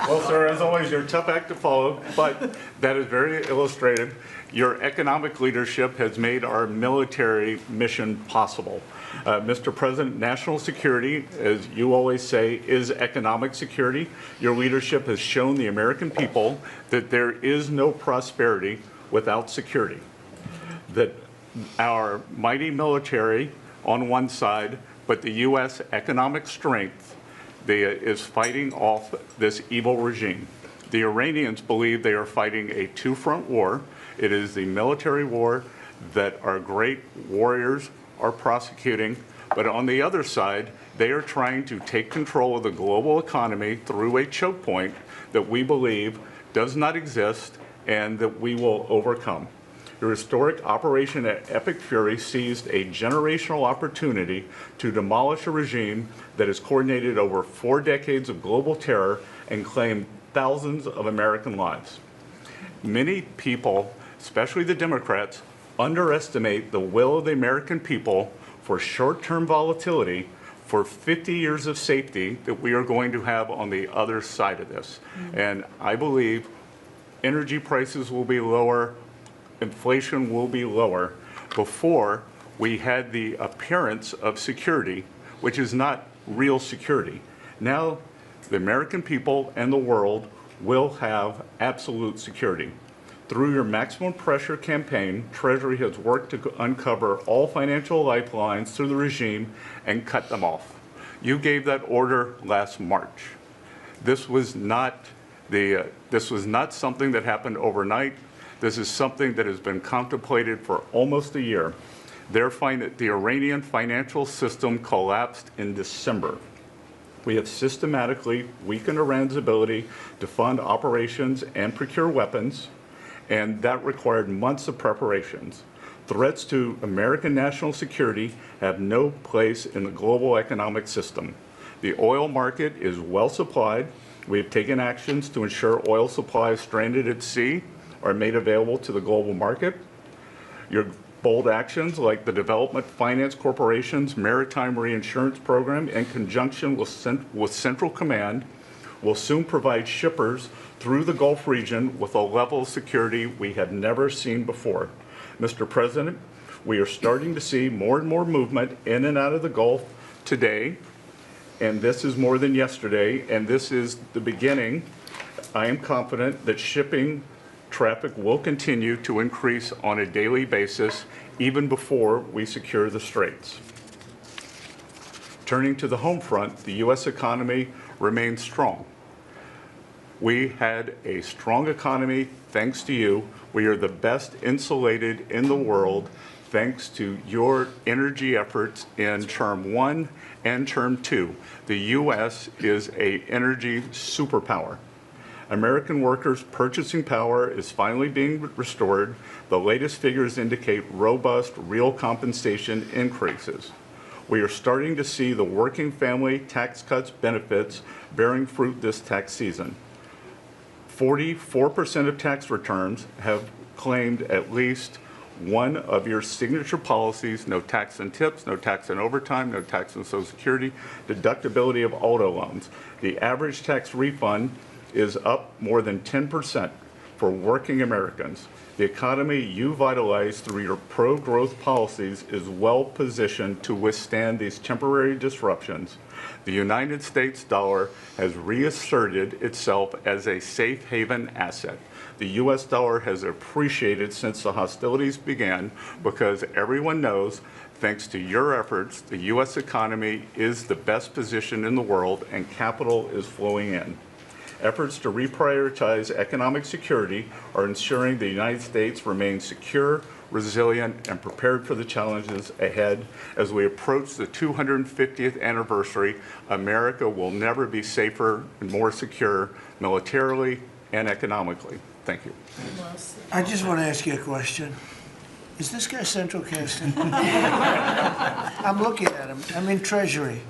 Well, sir, as always, you're a tough act to follow, but that is very illustrative. Your economic leadership has made our military mission possible. Mr. President, national security, as you always say, is economic security. Your leadership has shown the American people that there is no prosperity without security. That our mighty military on one side, but the U.S. economic strength is fighting off this evil regime. The Iranians believe they are fighting a two-front war. It is the military war that our great warriors are prosecuting, but on the other side, they are trying to take control of the global economy through a choke point that we believe does not exist and that we will overcome. Your historic operation at Epic Fury seized a generational opportunity to demolish a regime that has coordinated over 4 decades of global terror and claimed thousands of American lives. Many people, especially the Democrats, underestimate the will of the American people for short-term volatility for 50 years of safety that we are going to have on the other side of this. And I believe energy prices will be lower, inflation will be lower before we had the appearance of security, which is not real security. Now, the American people and the world will have absolute security. Through your maximum pressure campaign, Treasury has worked to uncover all financial lifelines through the regime and cut them off. You gave that order last March. This was not something that happened overnight. This is something that has been contemplated for almost a year. The Iranian financial system collapsed in December. We have systematically weakened Iran's ability to fund operations and procure weapons, and that required months of preparations. Threats to American national security have no place in the global economic system. The oil market is well supplied. We have taken actions to ensure oil supplies stranded at sea are made available to the global market. Your bold actions like the Development Finance Corporation's Maritime Reinsurance Program in conjunction with Central Command will soon provide shippers through the Gulf region with a level of security we have never seen before. Mr. President, we are starting to see more and more movement in and out of the Gulf today, and this is more than yesterday, and this is the beginning. I am confident that shipping traffic will continue to increase on a daily basis even before we secure the straits. Turning to the home front, the U.S. economy remains strong. We had a strong economy thanks to you. We are the best insulated in the world thanks to your energy efforts in Term 1 and Term 2. The U.S. is an energy superpower. American workers' purchasing power is finally being restored. The latest figures indicate robust real compensation increases. We are starting to see the working family tax cuts benefits bearing fruit this tax season. 44% of tax returns have claimed at least one of your signature policies: no tax on tips, no tax on overtime, no tax on Social Security, deductibility of auto loans. The average tax refund is up more than 10% for working Americans. The economy you vitalized through your pro-growth policies is well positioned to withstand these temporary disruptions. The United States dollar has reasserted itself as a safe haven asset. The U.S. dollar has appreciated since the hostilities began because everyone knows, thanks to your efforts, the U.S. economy is the best position in the world and capital is flowing in. Efforts to reprioritize economic security are ensuring the United States remains secure, resilient, and prepared for the challenges ahead. As we approach the 250th anniversary, America will never be safer and more secure militarily and economically. Thank you. I just want to ask you a question. Is this guy Central Casting? I'm looking at him. I'm in Treasury.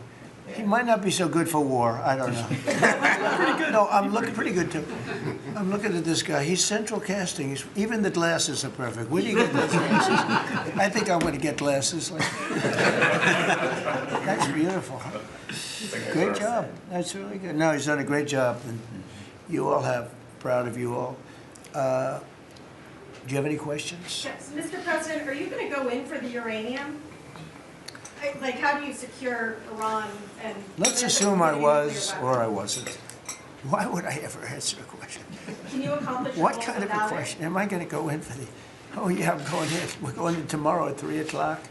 He might not be so good for war. I don't know. No, I'm looking pretty good too. I'm looking at this guy. He's Central Casting. Even the glasses are perfect. Where do you get those glasses? I think I'm going to get glasses. That's beautiful. Great job. That's really good. No, he's done a great job, and you all have. Proud of you all. Do you have any questions? Yes, Mr. President, are you going to go in for the uranium? Like, how do you secure Iran and... Let's assume I was or I wasn't. Why would I ever answer a question? Can you accomplish your What goals kind of a without it? question? Am I going to go in for the, oh yeah, I'm going in. We're going in tomorrow at 3 o'clock.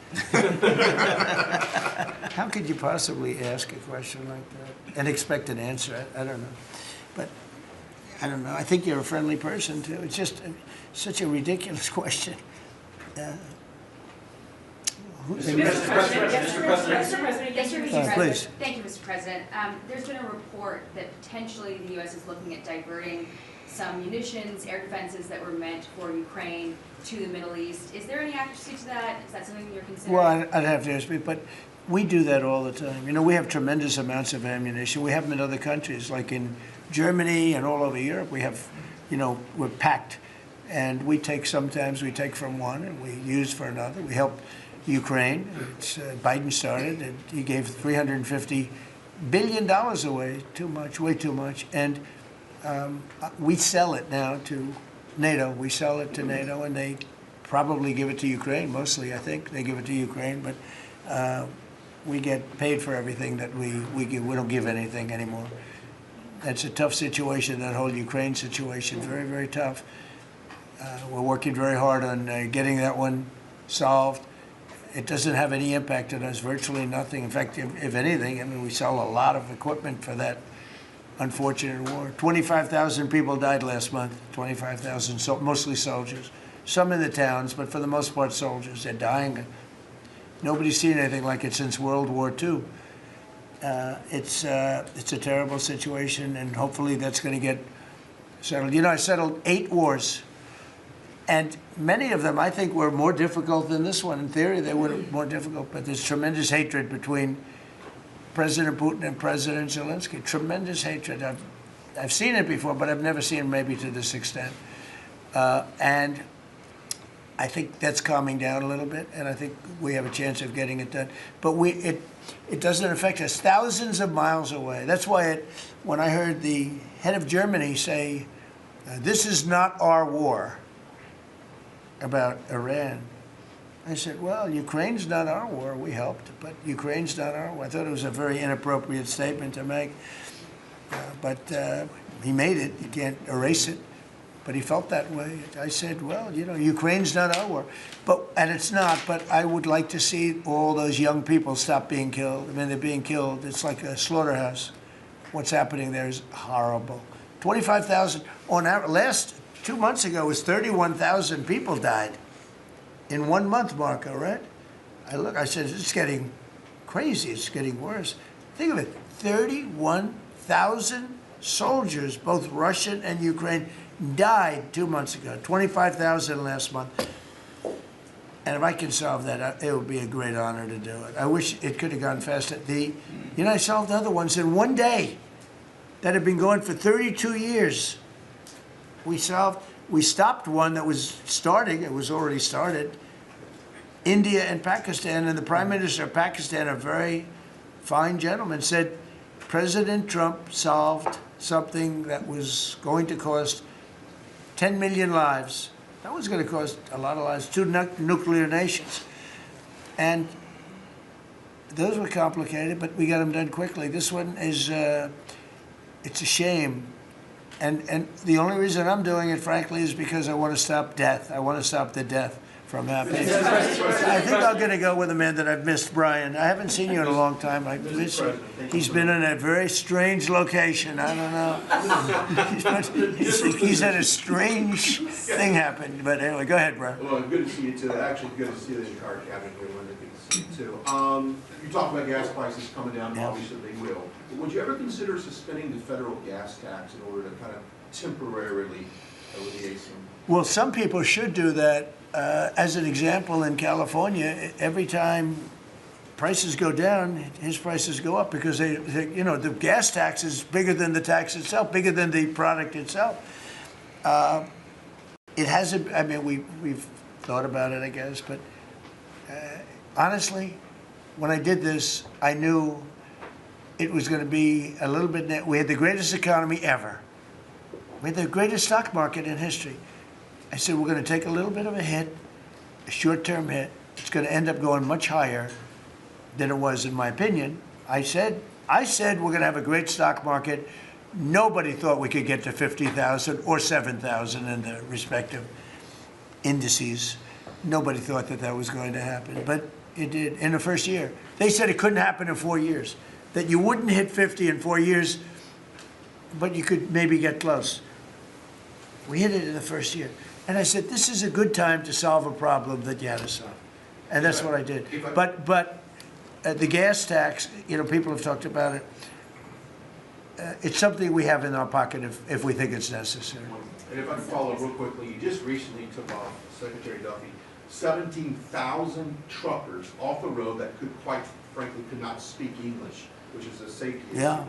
How could you possibly ask a question like that and expect an answer? I don't know. But I don't know. I think you're a friendly person too. It's just such a ridiculous question. Mr. President, yes, Mr. President. Please. Thank you, Mr. President. There's been a report that potentially the U.S. is looking at diverting some munitions, air defenses that were meant for Ukraine to the Middle East. Is there any accuracy to that? Is that something you're considering? Well, I'd have to ask you, but we do that all the time. You know, we have tremendous amounts of ammunition. We have them in other countries, like in Germany and all over Europe. We have, you know, we're packed. And sometimes we take from one and we use for another. We help Ukraine. Biden started, and he gave $350 billion away. Too much, way too much. And we sell it now to NATO. We sell it to NATO, and they probably give it to Ukraine. Mostly, I think they give it to Ukraine. But we get paid for everything that we give. We don't give anything anymore. That's a tough situation. That whole Ukraine situation, very, very tough. We're working very hard on getting that one solved. It doesn't have any impact on us, virtually nothing. In fact, if anything, I mean, we sell a lot of equipment for that unfortunate war. 25,000 people died last month, 25,000, so mostly soldiers. Some in the towns, but for the most part, soldiers. They're dying. Nobody's seen anything like it since World War II. It's a terrible situation, and hopefully that's going to get settled. You know, I settled 8 wars. And many of them, I think, were more difficult than this one. In theory, they were more difficult, but there's tremendous hatred between President Putin and President Zelensky. Tremendous hatred. I've seen it before, but I've never seen it maybe to this extent. And I think that's calming down a little bit, and I think we have a chance of getting it done. But it doesn't affect us. Thousands of miles away. That's why when I heard the head of Germany say, this is not our war, about Iran, I said, well, Ukraine's not our war. We helped, but Ukraine's not our war. I thought it was a very inappropriate statement to make, but he made it. You can't erase it, but he felt that way. I said, well, you know, Ukraine's not our war, and it's not, but I would like to see all those young people stop being killed. I mean, they're being killed. It's like a slaughterhouse. What's happening there is horrible. 25,000 on average. 2 months ago, it was 31,000 people died in 1 month, Marco, right? I said, it's getting crazy. It's getting worse. Think of it, 31,000 soldiers, both Russian and Ukraine, died 2 months ago, 25,000 last month. And if I can solve that, it would be a great honor to do it. I wish it could have gone faster. I solved other ones in 1 day that had been going for 32 years. We stopped one that was starting. It was already started. India and Pakistan, and the Prime Minister of Pakistan, a very fine gentleman, said President Trump solved something that was going to cost 10 million lives. That was going to cost a lot of lives, 2 nuclear nations. And those were complicated, but we got them done quickly. This one is, it's a shame. And the only reason I'm doing it, frankly, is because I want to stop death. I want to stop the death from happening. I think I'm going to go with a man that I've missed, Brian. I haven't seen you in a long time. I miss you. He's been in a very strange location. I don't know. He's had a strange thing happen. But anyway, go ahead, Brian. Well, good to see you too. Actually, good to see the entire cabinet here. Linda, good to see you too. You talked about gas prices coming down. Yeah. Obviously, they will. But would you ever consider suspending the federal gas tax in order to kind of temporarily alleviate some? Well, some people should do that. As an example, in California, every time prices go down, his prices go up because you know, the gas tax is bigger than the tax itself, bigger than the product itself. It hasn't. I mean, we've thought about it, I guess, but honestly, when I did this, I knew it was going to be a little bit. We had the greatest economy ever. We had the greatest stock market in history. I said, we're going to take a little bit of a hit, a short-term hit. It's going to end up going much higher than it was, in my opinion. I said we're going to have a great stock market. Nobody thought we could get to 50,000 or 7,000 in the respective indices. Nobody thought that that was going to happen, but it did in the first year. They said it couldn't happen in 4 years, that you wouldn't hit 50 in 4 years, but you could maybe get close. We hit it in the first year. And I said, this is a good time to solve a problem that you had to solve. And that's what I did. But the gas tax, you know, people have talked about it. It's something we have in our pocket if we think it's necessary. And if I can follow real quickly, you just recently took off, Secretary Duffy, 17,000 truckers off the road that quite frankly, could not speak English, which is a safety issue. Yeah.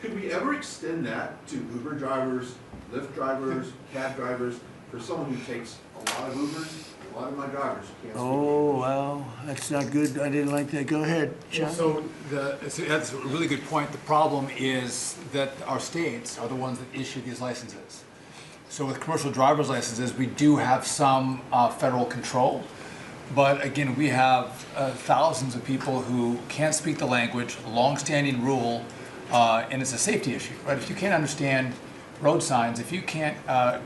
Could we ever extend that to Uber drivers, Lyft drivers, cab drivers, for someone who takes a lot of Ubers? A lot of my drivers can't speak Oh, well, that's not good. I didn't like that. Go ahead, John. So that's a really good point. The problem is that our states are the ones that issue these licenses. So with commercial driver's licenses, we do have some federal control. But again, we have thousands of people who can't speak the language, long-standing rule, and it's a safety issue, right? If you can't understand road signs, if you can't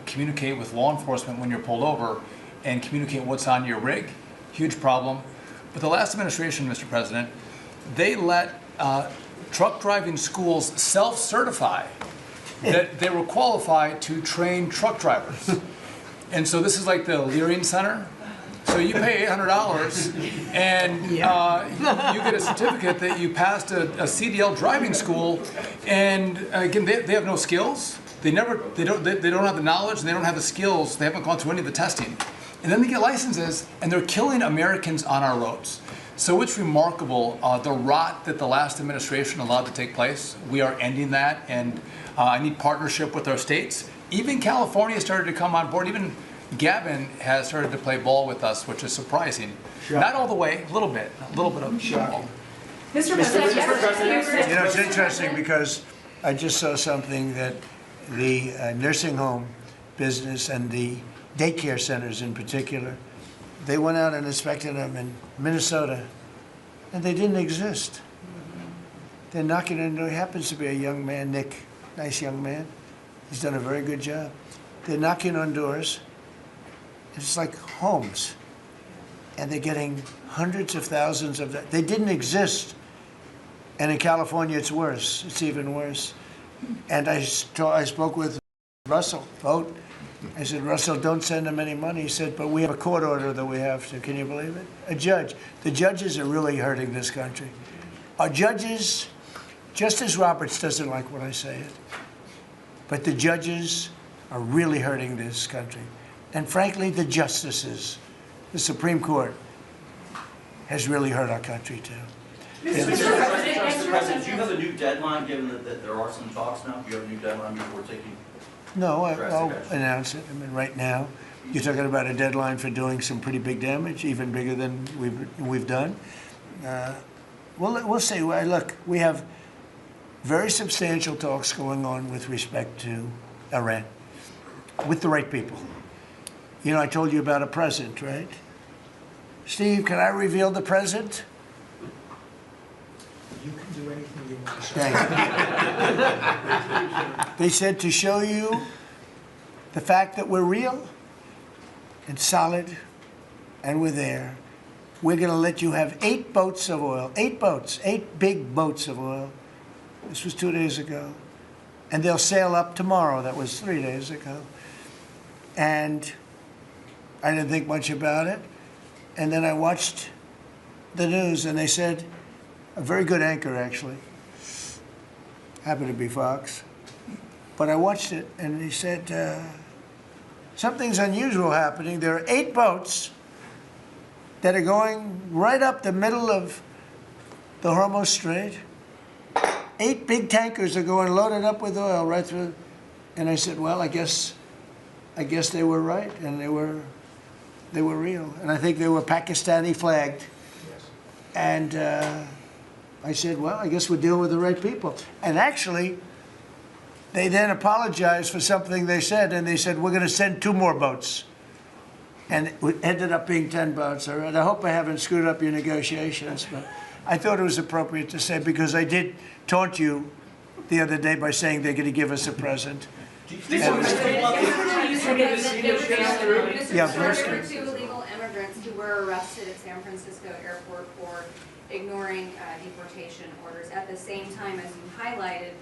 communicate with law enforcement when you're pulled over and communicate what's on your rig, huge problem. But the last administration, Mr. President, they let truck driving schools self-certify that they were qualified to train truck drivers. And so this is like the Leering Center. So you pay $800 and you get a certificate that you passed a CDL driving school, and again, they have no skills. They don't have the knowledge, and they don't have the skills. They haven't gone through any of the testing. And then they get licenses, and they're killing Americans on our roads. So it's remarkable, the rot that the last administration allowed to take place. We are ending that, and I need partnership with our states. Even California started to come on board. Even Gavin has started to play ball with us, which is surprising. Shocking. Not all the way, a little bit of shocking. Mr. President, You know, it's interesting because I just saw something that the nursing home business and the daycare centers in particular, they went out and inspected them in Minnesota, and they didn't exist. They're knocking on the door. He happens to be a young man, Nick, nice young man. He's done a very good job. They're knocking on doors. It's like homes. And they're getting hundreds of thousands of that. They didn't exist. And in California, it's worse. It's even worse. And I spoke with Russell Vought. I said, Russell, don't send them any money. He said, but we have a court order that we have to. Can you believe it? A judge. The judges are really hurting this country. Our judges, Justice Roberts doesn't like when I say it, but the judges are really hurting this country. And frankly, the justices, the Supreme Court, has really hurt our country too. Mr. President, do you have a new deadline, given that there are some talks now? Do you have a new deadline before taking? No, I'll announce it. I mean, right now, you're talking about a deadline for doing some pretty big damage, even bigger than we've done. We'll see. Look, we have very substantial talks going on with respect to Iran. with the right people. You know, I told you about a present, right? Steve, can I reveal the present? You can do anything you want to say. Thank you. They said to show you the fact that we're real and solid and we're there, we're going to let you have 8 boats of oil, 8 boats, 8 big boats of oil. This was 2 days ago. And they'll sail up tomorrow. That was 3 days ago. And I didn't think much about it. And then I watched the news and they said, a very good anchor actually, happened to be Fox, but I watched it and he said, something's unusual happening. There are 8 boats that are going right up the middle of the Hormuz Strait. 8 big tankers are going loaded up with oil right through. And I said, well, I guess they were right, and they were real. And I think they were Pakistani flagged. Yes. And I said, well, I guess we're dealing with the right people. And actually, they then apologized for something they said, and they said, we're going to send 2 more boats. And it ended up being 10 boats. All right. I hope I haven't screwed up your negotiations, but I thought it was appropriate to say, because I did taunt you the other day by saying they're going to give us a present. There were 2 illegal immigrants who were arrested at San Francisco airport for ignoring deportation orders. At the same time, as you highlighted,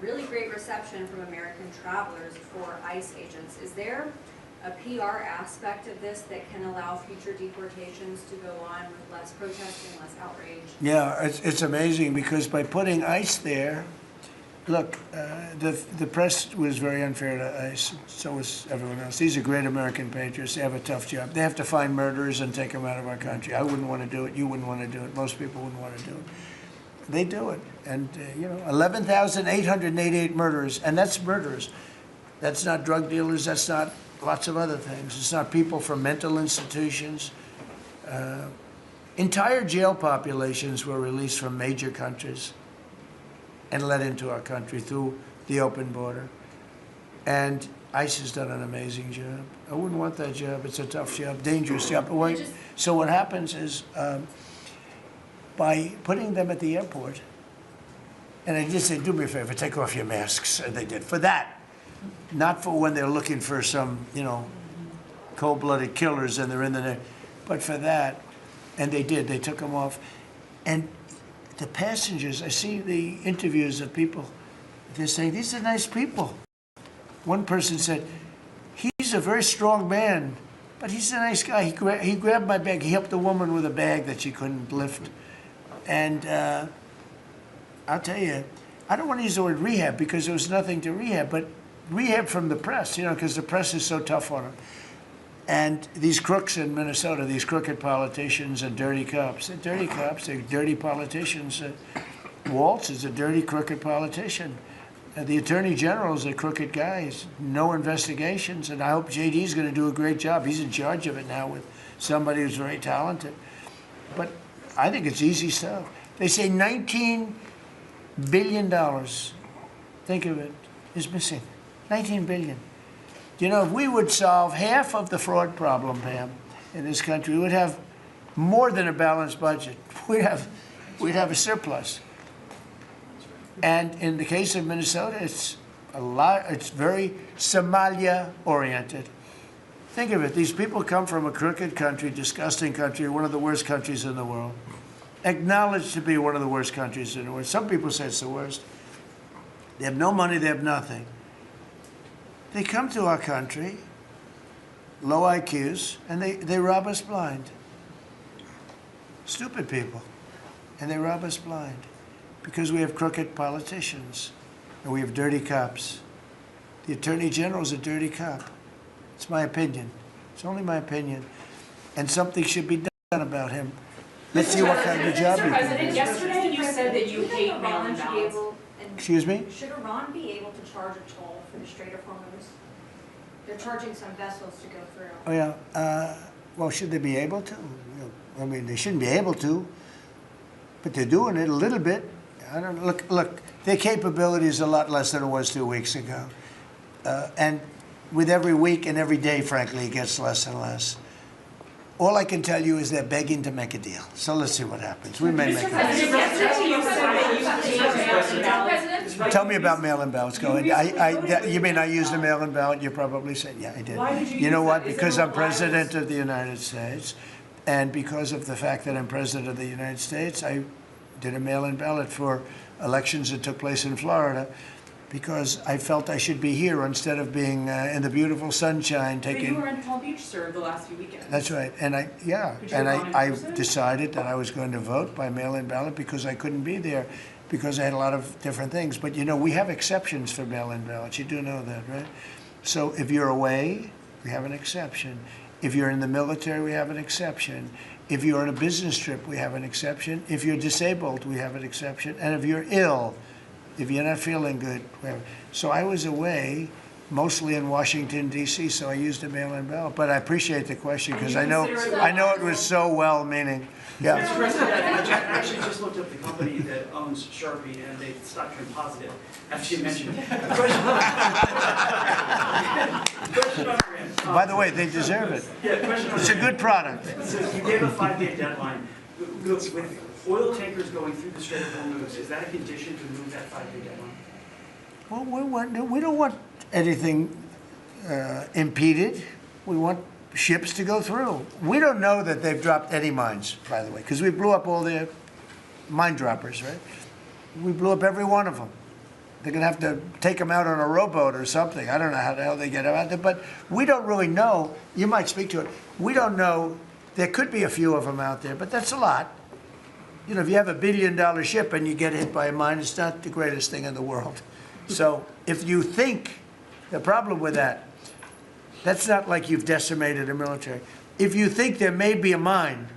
really great reception from American travelers for ICE agents. Is there a PR aspect of this that can allow future deportations to go on with less protesting, less outrage? Yeah, it's amazing, because by putting ICE there, look, the press was very unfair to ICE, so was everyone else. These are great American patriots. They have a tough job. They have to find murderers and take them out of our country. I wouldn't want to do it. You wouldn't want to do it. Most people wouldn't want to do it. They do it. And, 11,888 murderers, and that's murderers. That's not drug dealers. That's not lots of other things. It's not people from mental institutions. Entire jail populations were released from major countries and let into our country through the open border. And ICE has done an amazing job. I wouldn't want that job. It's a tough job, dangerous job. So what happens is, by putting them at the airport, and I just say, do me a favor, take off your masks, and they did. For that, not for when they're looking for some, cold-blooded killers and they're in the net, but for that, and they did. They took them off. And the passengers, I see the interviews of people, they're saying, these are nice people. One person said, he's a very strong man, but he's a nice guy. He grabbed my bag. He helped a woman with a bag that she couldn't lift. And I'll tell you, I don't want to use the word rehab because there was nothing to rehab, but rehab from the press, because the press is so tough on them. And these crooks in Minnesota, these crooked politicians and dirty cops, they're dirty politicians. Waltz is a dirty, crooked politician. The Attorney General is a crooked guy. He's no investigations, and I hope JD's going to do a great job. He's in charge of it now with somebody who's very talented. But I think it's easy stuff. They say $19 billion, think of it, is missing. 19 billion. If we would solve half of the fraud problem, Pam, in this country, we would have more than a balanced budget. We'd have a surplus. And in the case of Minnesota, it's very Somalia-oriented. Think of it. These people come from a crooked country, disgusting country, one of the worst countries in the world. Acknowledged to be one of the worst countries in the world. Some people say it's the worst. They have no money, they have nothing. They come to our country, low IQs, and they rob us blind. Stupid people. And they rob us blind because we have crooked politicians and we have dirty cops. The Attorney General is a dirty cop. It's my opinion. It's only my opinion. And something should be done about him. Let's see what kind of a job he can do. Mr. President, yesterday you said that you hate mail and ballots. Excuse me? Should Iran be able to charge a toll for the Strait of Hormuz? They're charging some vessels to go through. Oh, yeah. Well, should they be able to? I mean, they shouldn't be able to, but they're doing it a little bit. I don't know. Look, their capability is a lot less than it was 2 weeks ago. And with every week and every day, frankly, it gets less and less. All I can tell you is they're begging to make a deal. So let's see what happens. We may make a deal. Yesterday you said that you gave mail-in ballots. Tell me about mail-in ballots. Go ahead. You mean I used a mail-in ballot? You probably said, yeah, I did. Why did you You know use what? that? Is Because there I'm no president of the United States, and because of the fact that I'm president of the United States, I did a mail-in ballot for elections that took place in Florida, because I felt I should be here instead of being in the beautiful sunshine But you taking. were in Palm Beach, sir, the last few weekends. That's right, and Could you have gone in I person? decided that I was going to vote by mail-in ballot because I couldn't be there, because I had a lot of different things. But you know, we have exceptions for mail-in ballots. You do know that, right? So if you're away, we have an exception. If you're in the military, we have an exception. If you're on a business trip, we have an exception. If you're disabled, we have an exception. And if you're ill, if you're not feeling good, we have. So I was away, mostly in Washington, D.C., so I used a mail-in ballot. But I appreciate the question, because I know it was so well-meaning. Yeah. Mr. President, I actually just looked up the company that owns Sharpie, and they stock turned positive after you mentioned it. Question on your end. By the way, they deserve it. Yeah, question on It's a your good end. product. So you gave a 5-day deadline. With oil tankers going through the Strait of Hormuz, is that a condition to move that 5-day deadline? Well, we don't want anything impeded. We want ships to go through. We don't know that they've dropped any mines, by the way, because we blew up all their mine droppers, right? We blew up every one of them. They're going to have to take them out on a rowboat or something. I don't know how the hell they get them out there, but we don't really know. You might speak to it. We don't know. There could be a few of them out there, but that's a lot. You know, if you have $1 billion ship and you get hit by a mine, it's not the greatest thing in the world. So if you think, the problem with that, that's not like you've decimated a military. If you think there may be a mine,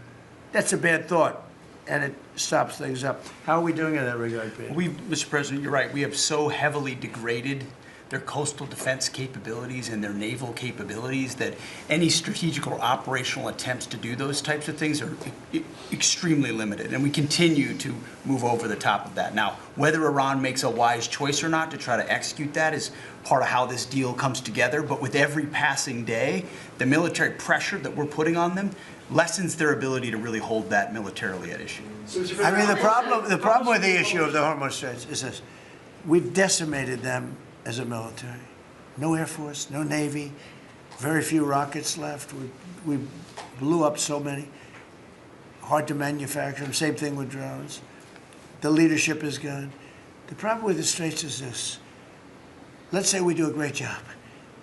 that's a bad thought, and it stops things up. How are we doing in that regard, Peter? Mr. President, you're right. We have so heavily degraded their coastal defense capabilities and their naval capabilities that any strategic or operational attempts to do those types of things are extremely limited. And we continue to move over the top of that. Now, whether Iran makes a wise choice or not to try to execute that is part of how this deal comes together. But with every passing day, the military pressure that we're putting on them lessens their ability to really hold that militarily at issue. I mean, the problem with the issue of the Hormuz Straits is this. We've decimated them as a military. No Air Force, no Navy, very few rockets left. We blew up so many. Hard to manufacture them. Same thing with drones. The leadership is gone. The problem with the Straits is this. Let's say we do a great job.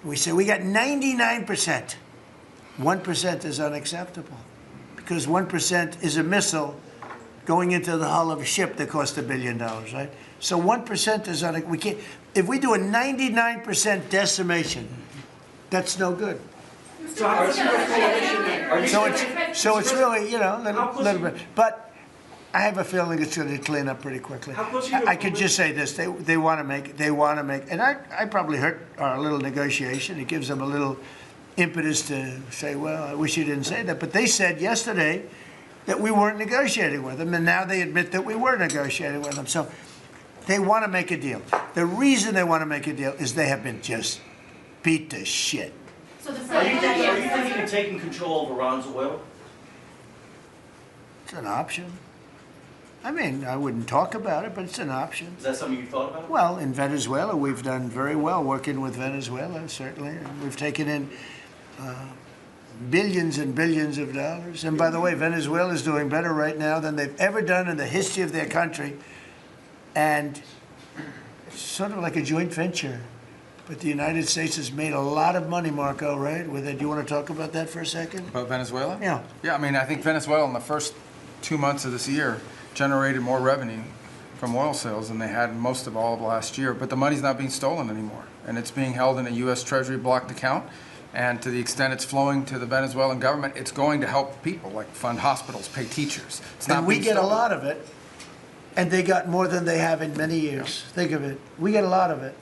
We say we got 99%. 1% is unacceptable, because 1% is a missile going into the hull of a ship that cost $1 billion, right? So 1% is we can't. If we do a 99% decimation, that's no good. So how much So it's really, you know, a little bit. But I have a feeling it's going to clean up pretty quickly. I could just say this: they want to make, and I probably hurt our little negotiation. It gives them a little impetus to say, well, I wish you didn't say that. But they said yesterday that we weren't negotiating with them, and now they admit that we were negotiating with them. So they want to make a deal. The reason they want to make a deal is they have been just beat to shit. So the Are you President, thinking of taking control of Iran's oil? It's an option. I mean, I wouldn't talk about it, but it's an option. Is that something you thought about? Well, in Venezuela, we've done very well working with Venezuela, certainly. And we've taken in billions and billions of dollars. And by the way, Venezuela is doing better right now than they've ever done in the history of their country. And it's sort of like a joint venture. But the United States has made a lot of money, Marco, right? With it. Do you want to talk about that for a second? About Venezuela? Yeah. Yeah, I mean, I think Venezuela in the first 2 months of this year generated more revenue from oil sales than they had most of all of last year. But the money's not being stolen anymore. And it's being held in a U.S. Treasury blocked account. And to the extent it's flowing to the Venezuelan government, it's going to help people, like fund hospitals, pay teachers. It's not And we being get a stolen. lot of it. And they got more than they have in many years. Think of it. We get a lot of it.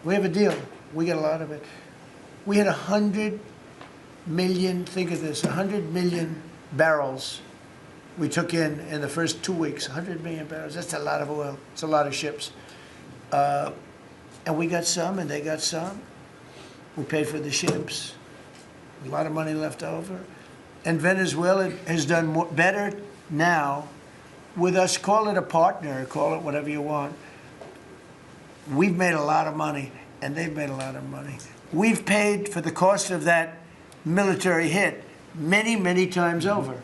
We have a deal. We get a lot of it. We had 100 million, think of this, 100 million barrels we took in the first 2 weeks. 100 million barrels. That's a lot of oil. It's a lot of ships. And we got some, and they got some. We paid for the ships. A lot of money left over. And Venezuela has done better now with us. Call it a partner, call it whatever you want. We've made a lot of money, and they've made a lot of money. We've paid for the cost of that military hit many, many times over.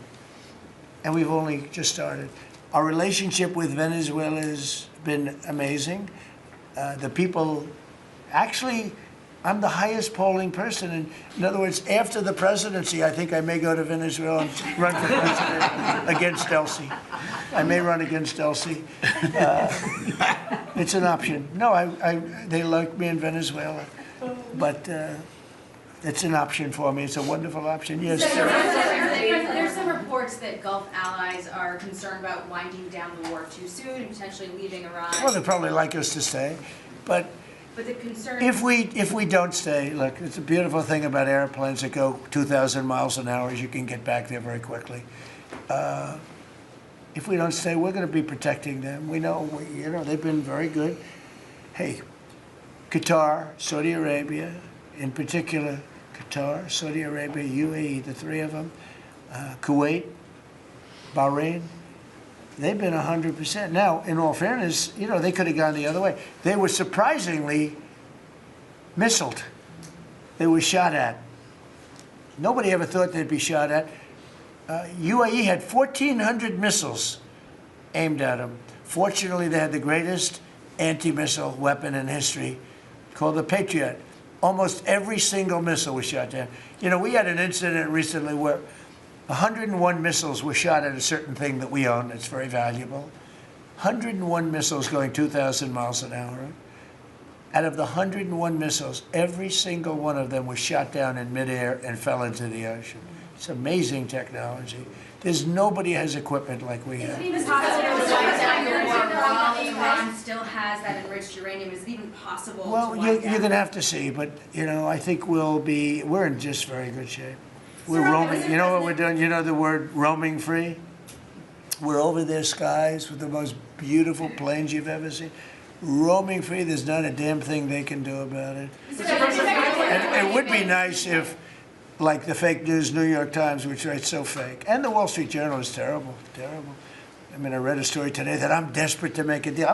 And we've only just started. Our relationship with Venezuela has been amazing. The people, actually, I'm the highest polling person. In other words, after the presidency, I think I may go to Venezuela and run for president against Elsie. I may run against Elsie. It's an option. No, they like me in Venezuela, but it's an option for me. It's a wonderful option. Yes. There's some reports that Gulf allies are concerned about winding down the war too soon and potentially leaving Iran. Well, they'd probably like us to stay, but the concern. If we don't stay, look, it's a beautiful thing about airplanes that go 2,000 miles an hour is you can get back there very quickly. If we don't stay, we're going to be protecting them. We know, they've been very good. Hey, Qatar, Saudi Arabia, in particular, Qatar, Saudi Arabia, UAE, the three of them, Kuwait, Bahrain, they've been 100%. Now, in all fairness, they could have gone the other way. They were surprisingly missiled. They were shot at. Nobody ever thought they'd be shot at. UAE had 1,400 missiles aimed at them. Fortunately, they had the greatest anti-missile weapon in history called the Patriot. Almost every single missile was shot down. We had an incident recently where 101 missiles were shot at a certain thing that we own that's very valuable. 101 missiles going 2,000 miles an hour. Out of the 101 missiles, every single one of them was shot down in midair and fell into the ocean. It's amazing technology. There's nobody has equipment like we have. Is it even possible while Iran still has that enriched uranium? Is it even possible? Well, you're going to have to see, but I think we're in just very good shape. We're roaming. You know what we're doing? You know the word roaming free? We're over their skies with the most beautiful planes you've ever seen. Roaming free, there's not a damn thing they can do about it. And it would be nice if, like the fake news New York Times, which writes so fake, and the Wall Street Journal is terrible, terrible. I read a story today that I'm desperate to make a deal.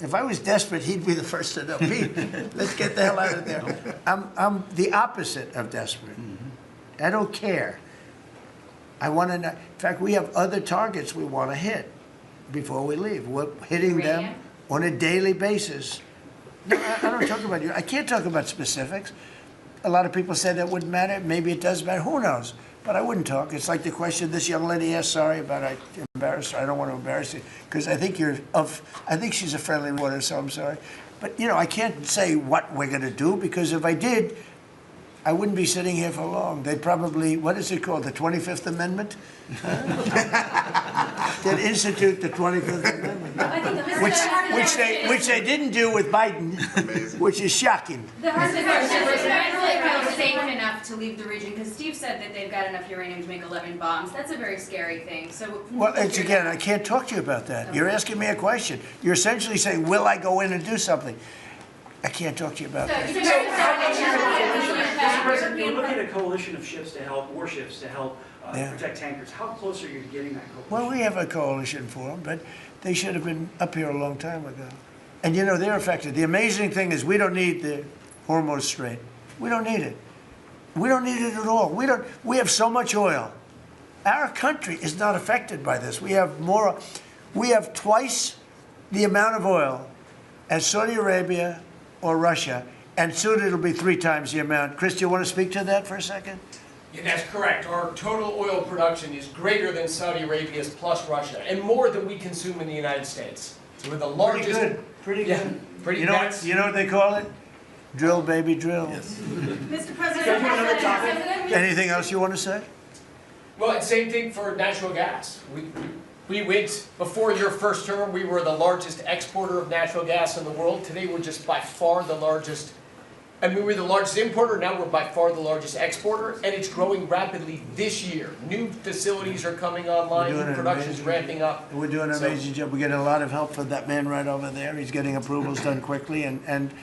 If I was desperate, he'd be the first to know. Pete, let's get the hell out of there. I'm the opposite of desperate. I don't care. I want to know. In fact, we have other targets we want to hit before we leave. We're hitting them on a daily basis. No, I don't talk about you. I can't talk about specifics. A lot of people say that wouldn't matter. Maybe it does matter. Who knows? But I wouldn't talk. It's like the question this young lady asked. Sorry about I embarrassed her. I don't want to embarrass you because I think I think she's a friendly reporter, so I'm sorry. But I can't say what we're going to do because if I did, I wouldn't be sitting here for long. They'd probably, what is it called, the 25th Amendment? They'd institute the 25th Amendment, which they didn't do with Biden, which is shocking. The hard question is really safe enough to leave the region because Steve said that they've got enough uranium to make 11 bombs. That's a very scary thing. So well, again, I can't talk to you about that. You're asking me a question. You're essentially saying, will I go in and do something? I can't talk to you about that. Mr. President, you're looking at a coalition of ships to help, warships to help protect tankers. How close are you to getting that coalition? Well, we have a coalition for them, but they should have been up here a long time ago. And they're affected. The amazing thing is we don't need the Hormuz Strait. We don't need it. We don't need it at all. We have so much oil. Our country is not affected by this. We have twice the amount of oil as Saudi Arabia or Russia, and soon it'll be 3 times the amount. Chris, do you want to speak to that for a second? Yeah, that's correct. Our total oil production is greater than Saudi Arabia's plus Russia, and more than we consume in the United States. So we're the largest. Pretty good. Pretty you know what they call it? Drill, baby, drill. Yes. Mr. President, anything else you want to say? Well, and same thing for natural gas. We went, before your first term, we were the largest exporter of natural gas in the world. Today, we're just by far the largest. We were the largest importer, now we're by far the largest exporter, and it's growing rapidly this year. New facilities are coming online, new production's ramping up. We're doing an amazing job. We're getting a lot of help from that man right over there. He's getting approvals done quickly, and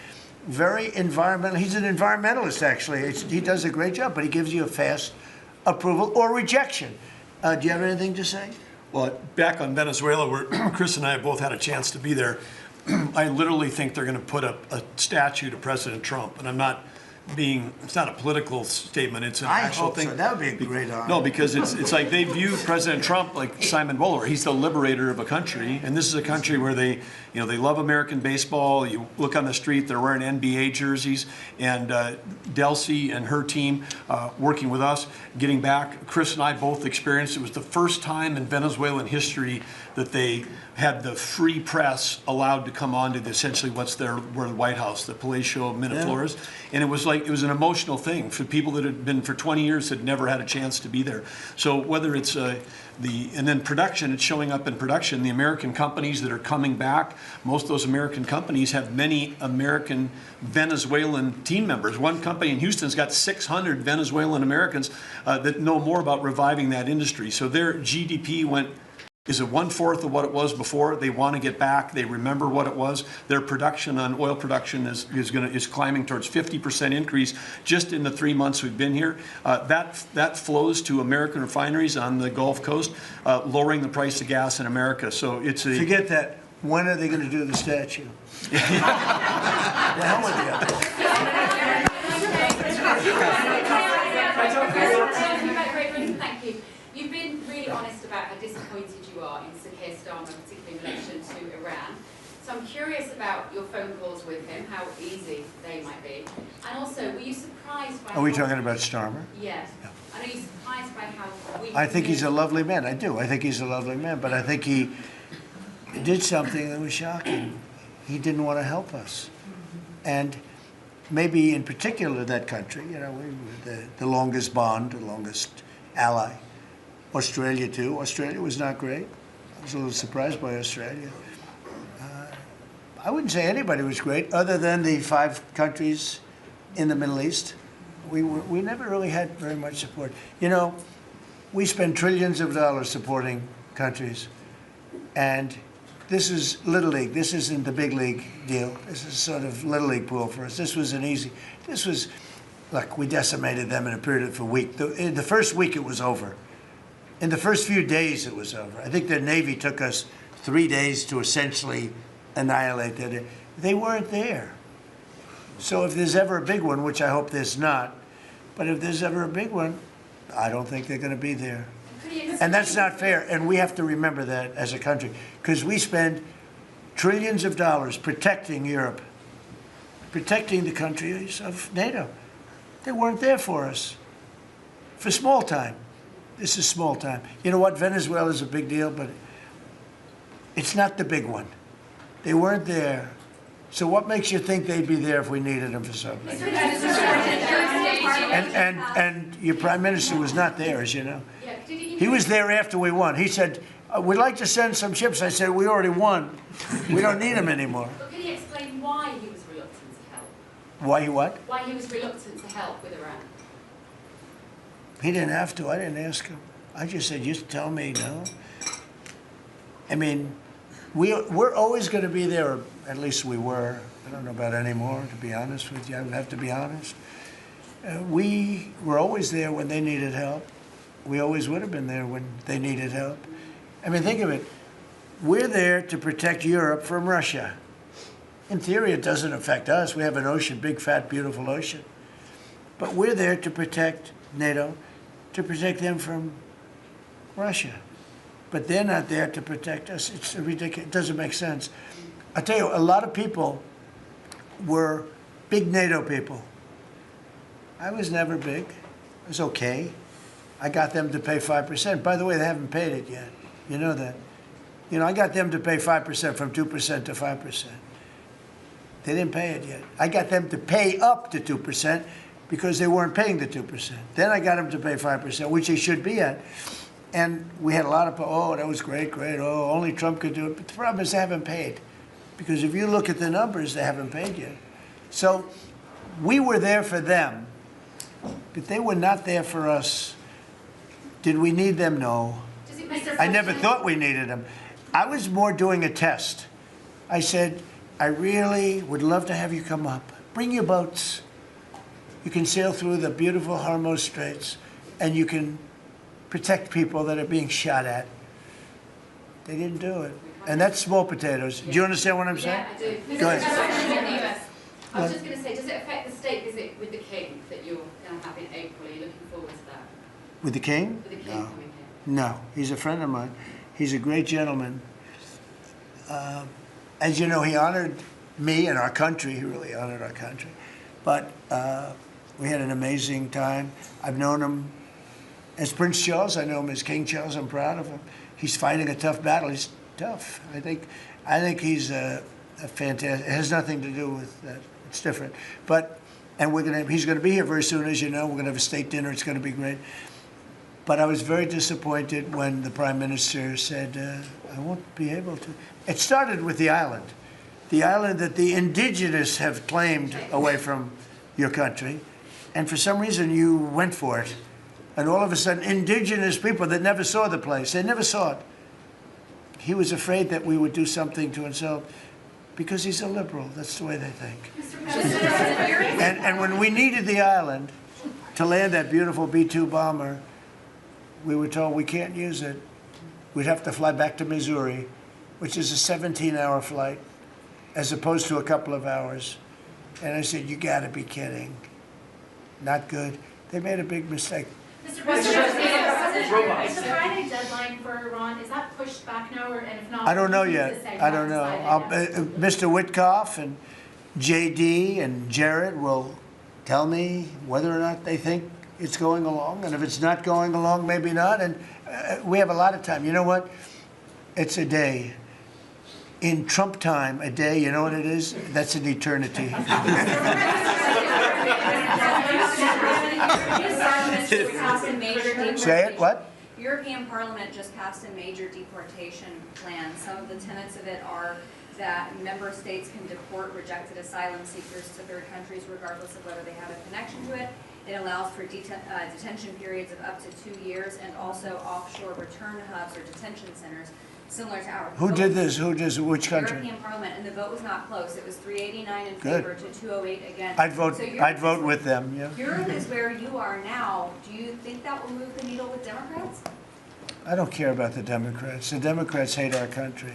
very environmental. He's an environmentalist, actually. He does a great job, but he gives you a fast approval or rejection. Do you have anything to say? Well, back on Venezuela, where Chris and I both had a chance to be there, I literally think they're going to put a statue to President Trump, and I'm not being, it's not a political statement, it's an I actual hope thing. so. That would be a great honor. No, because it's like they view President Trump like Simon Bolivar. He's the liberator of a country, and this is a country where they love American baseball. You look on the street, they're wearing NBA jerseys, and Delcy and her team working with us, getting back. Chris and I both experienced, it was the first time in Venezuelan history that they had the free press allowed to come on to essentially where the White House, the Palacio Miraflores, and it was an emotional thing for people that had been for 20 years had never had a chance to be there. So whether it's and then production, it's showing up in production. The American companies that are coming back, most of those American companies have many American Venezuelan team members. One company in Houston's got 600 Venezuelan Americans that know more about reviving that industry. So their GDP is it 1/4 of what it was before? They want to get back. They remember what it was. Their production on oil production is climbing towards 50% increase just in the 3 months we've been here. That flows to American refineries on the Gulf Coast, lowering the price of gas in America. So it's a Forget that. When are they going to do the statue? The hell with you. Thank you. You've been really honest about how disappointed you are in Sir Keir Starmer, particularly in relation to Iran. So I'm curious about your phone calls with him, how easy they might be. And also, were you surprised by... Are we talking about Starmer? Yes. And are you surprised by how weak... I think he's a lovely man. I do. I think he's a lovely man. But I think he did something that was shocking. He didn't want to help us. And maybe in particular that country, we were the longest bond, the longest ally. Australia too. Australia was not great. I was a little surprised by Australia. I wouldn't say anybody was great other than the 5 countries in the Middle East. We never really had very much support. We spend trillions of dollars supporting countries, and this is Little League. This isn't the big league deal. This is sort of Little League pool for us. This was look, we decimated them in a period of a week. In the first week, it was over. In the first few days, it was over. I think the Navy took us 3 days to essentially annihilate that. They weren't there. So if there's ever a big one, which I hope there's not, but if there's ever a big one, I don't think they're going to be there. And that's not fair. And we have to remember that as a country, because we spend trillions of dollars protecting Europe, protecting the countries of NATO. They weren't there for us for small time. This is small time. You know what? Venezuela is a big deal, but it's not the big one. They weren't there. So what makes you think they'd be there if we needed them for something? And your prime minister was not there, as you know. He was there after we won. He said, we'd like to send some ships. I said, we already won. We don't need them anymore. But can you explain why he was reluctant to help? Why he what? Why he was reluctant to help with Iran? He didn't have to. I didn't ask him. I just said, just tell me no. I mean, we're always going to be there, or at least we were. I don't know about anymore, to be honest with you. I would have to be honest. We were always there when they needed help. We always would have been there when they needed help. I mean, think of it. We're there to protect Europe from Russia. In theory, it doesn't affect us. We have an ocean, big, fat, beautiful ocean. But we're there to protect NATO, to protect them from Russia. But they're not there to protect us. It's ridiculous. It doesn't make sense. I tell you, a lot of people were big NATO people. I was never big. I was okay. I got them to pay 5%. By the way, they haven't paid it yet. You know that. I got them to pay 5% from 2% to 5%. They didn't pay it yet. I got them to pay up to 2% because they weren't paying the 2%. Then I got them to pay 5%, which they should be at. And we had a lot of, oh, that was great, great. Oh, only Trump could do it. But the problem is they haven't paid. Because if you look at the numbers, they haven't paid yet. So we were there for them, but they were not there for us. Did we need them? No. I never thought we needed them. I was more doing a test. I said, I really would love to have you come up. bring your boats. You can sail through the beautiful Hormuz Straits, and you can protect people that are being shot at. They didn't do it. And that's small potatoes. Do you understand what I'm saying? Yeah, I do. Go ahead. I was just going to say, does it affect the state visit with the King that you're going to have in April? Are you looking forward to that? With the king? With the King No. coming here? No, he's a friend of mine. He's a great gentleman. As you know, he honored me and our country. He really honored our country. But we had an amazing time. I've known him as Prince Charles. I know him as King Charles. I'm proud of him. He's fighting a tough battle. He's tough. I think he's a fantastic. It has nothing to do with that. It's different. But he's going to be here very soon, as you know. We're going to have a state dinner. It's going to be great. But I was very disappointed when the Prime Minister said, I won't be able to. It started with the island that the indigenous have claimed away from your country. And for some reason, you went for it. And all of a sudden, indigenous people that never saw the place, they never saw it. He was afraid that we would do something to insult, because he's a liberal. That's the way they think. And when we needed the island to land that beautiful B-2 bomber, we were told we can't use it. We'd have to fly back to Missouri, which is a 17-hour flight, as opposed to a couple of hours. And I said, you gotta be kidding. Not good. They made a big mistake. Mr. President, is the Friday deadline for Iran, is that pushed back now, or, and if not? I don't know who's yet. decided I don't know. not decided yet? Mr. Witkoff and JD and Jared will tell me whether or not they think it's going along. And if it's not going along, maybe not. And we have a lot of time. You know what? It's a day. In Trump time, a day, you know what it is? That's an eternity. Say it, what? European Parliament just passed a major deportation plan. Some of the tenets of it are that member states can deport rejected asylum seekers to third countries regardless of whether they have a connection to it. It allows for detention periods of up to 2 years and also offshore return hubs or detention centers similar to ours. Who did this? Which country? European Parliament, and the vote was not close. It was 389 in Good. favor to 208 against. I'd vote. So I'd vote with them. Yeah. Europe is where you are now. Do you think that will move the needle with Democrats? I don't care about the Democrats. The Democrats hate our country.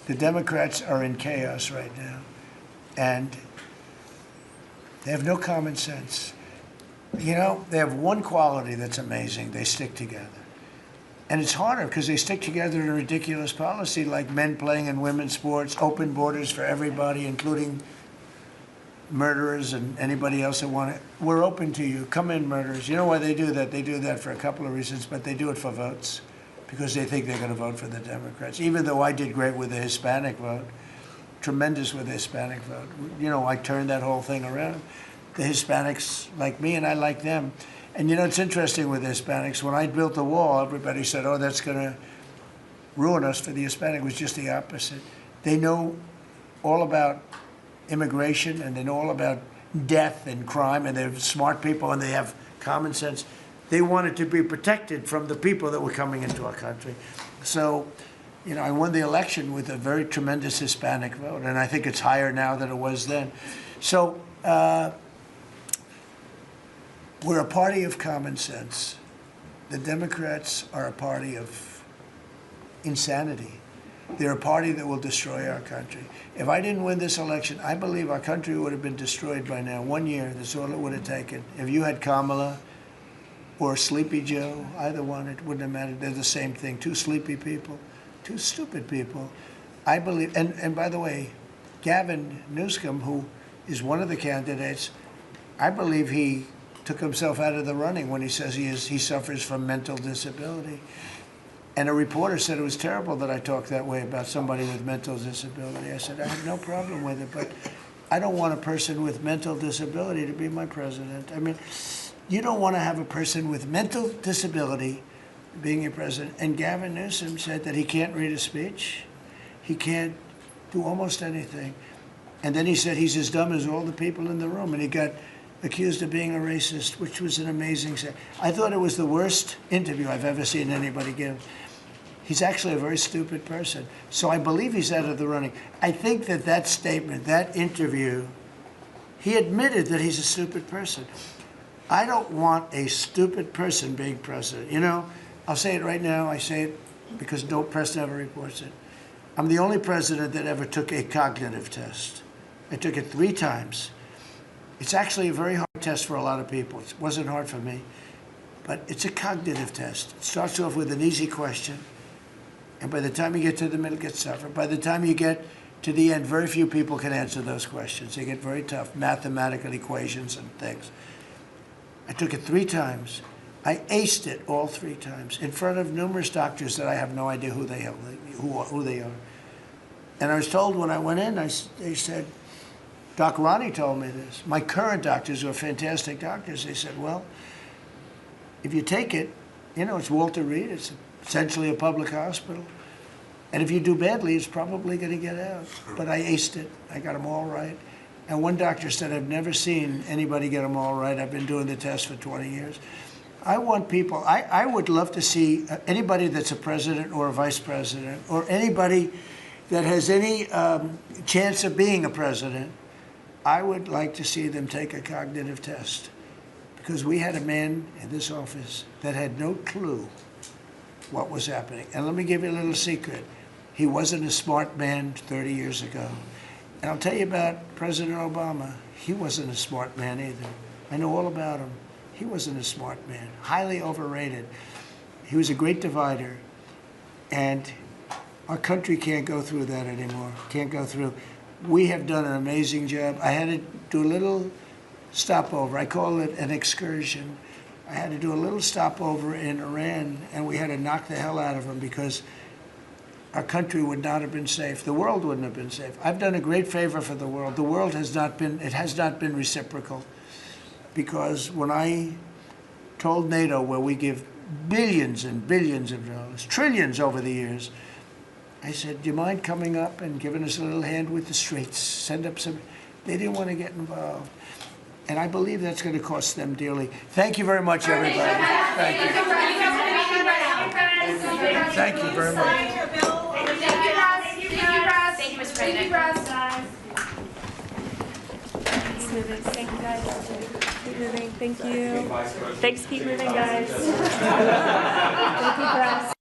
The Democrats are in chaos right now, and they have no common sense. You know, they have one quality that's amazing. They stick together. And it's harder because they stick together in a ridiculous policy like men playing in women's sports, open borders for everybody, including murderers and anybody else that want it. We're open to you. Come in, murderers. You know why they do that? They do that for a couple of reasons, but they do it for votes because they think they're going to vote for the Democrats. Even though I did great with the Hispanic vote, tremendous with the Hispanic vote. You know, I turned that whole thing around. The Hispanics like me, and I like them. And you know, it's interesting with the Hispanics. When I built the wall, everybody said, oh, that's going to ruin us for the Hispanic. It was just the opposite. They know all about immigration, and they know all about death and crime, and they're smart people, and they have common sense. They wanted to be protected from the people that were coming into our country. So, you know, I won the election with a very tremendous Hispanic vote, and I think it's higher now than it was then. So, we're a party of common sense. The Democrats are a party of insanity. They're a party that will destroy our country. If I didn't win this election, I believe our country would have been destroyed by now. 1 year, that's all it would have taken. If you had Kamala or Sleepy Joe, either one, it wouldn't have mattered. They're the same thing. Two sleepy people, two stupid people. I believe, and by the way, Gavin Newsom, who is one of the candidates, I believe he took himself out of the running when he says he suffers from mental disability. And a reporter said it was terrible that I talked that way about somebody with mental disability. I said, I have no problem with it, but I don't want a person with mental disability to be my president. I mean, you don't want to have a person with mental disability being your president. And Gavin Newsom said that he can't read a speech. He can't do almost anything. And then he said he's as dumb as all the people in the room. And he got accused of being a racist, which was an amazing set. I thought it was the worst interview I've ever seen anybody give. He's actually a very stupid person. So I believe he's out of the running. I think that statement, that interview, He admitted that he's a stupid person. I don't want a stupid person being president. You know, I'll say it right now. I say it because no press never reports it. I'm the only president that ever took a cognitive test. I took it 3 times. It's actually a very hard test for a lot of people. It wasn't hard for me. But it's a cognitive test. It starts off with an easy question. And by the time you get to the middle, it gets tougher. By the time you get to the end, very few people can answer those questions. They get very tough, mathematical equations and things. I took it 3 times. I aced it all 3 times in front of numerous doctors that I have no idea who they are. And I was told when I went in, they said, Doc Ronnie told me this. My current doctors were fantastic doctors. They said, well, if you take it, you know, it's Walter Reed. It's essentially a public hospital. And if you do badly, it's probably going to get out. But I aced it. I got them all right. And one doctor said, I've never seen anybody get them all right. I've been doing the test for 20 years. I want people, I would love to see anybody that's a president or a vice president or anybody that has any chance of being a president, I would like to see them take a cognitive test. Because we had a man in this office that had no clue what was happening. And let me give you a little secret. He wasn't a smart man 30 years ago. And I'll tell you about President Obama. He wasn't a smart man either. I know all about him. He wasn't a smart man, highly overrated. He was a great divider. And our country can't go through that anymore, can't go through. We have done an amazing job. I had to do a little stopover. I call it an excursion. I had to do a little stopover in Iran, and we had to knock the hell out of them because our country would not have been safe. The world wouldn't have been safe. I've done a great favor for the world. The world has not been reciprocal. Because when I told NATO, where we give billions and billions of dollars, trillions over the years, I said, do you mind coming up and giving us a little hand with the streets? Send up some. They didn't want to get involved. And I believe that's going to cost them dearly. Thank you very much, everybody. Thank you. Thank you very much. Thank you, Mr. President. Keep moving. Thank you, guys. Keep moving. Thank you. Thanks. Keep moving, guys. Thank you, press.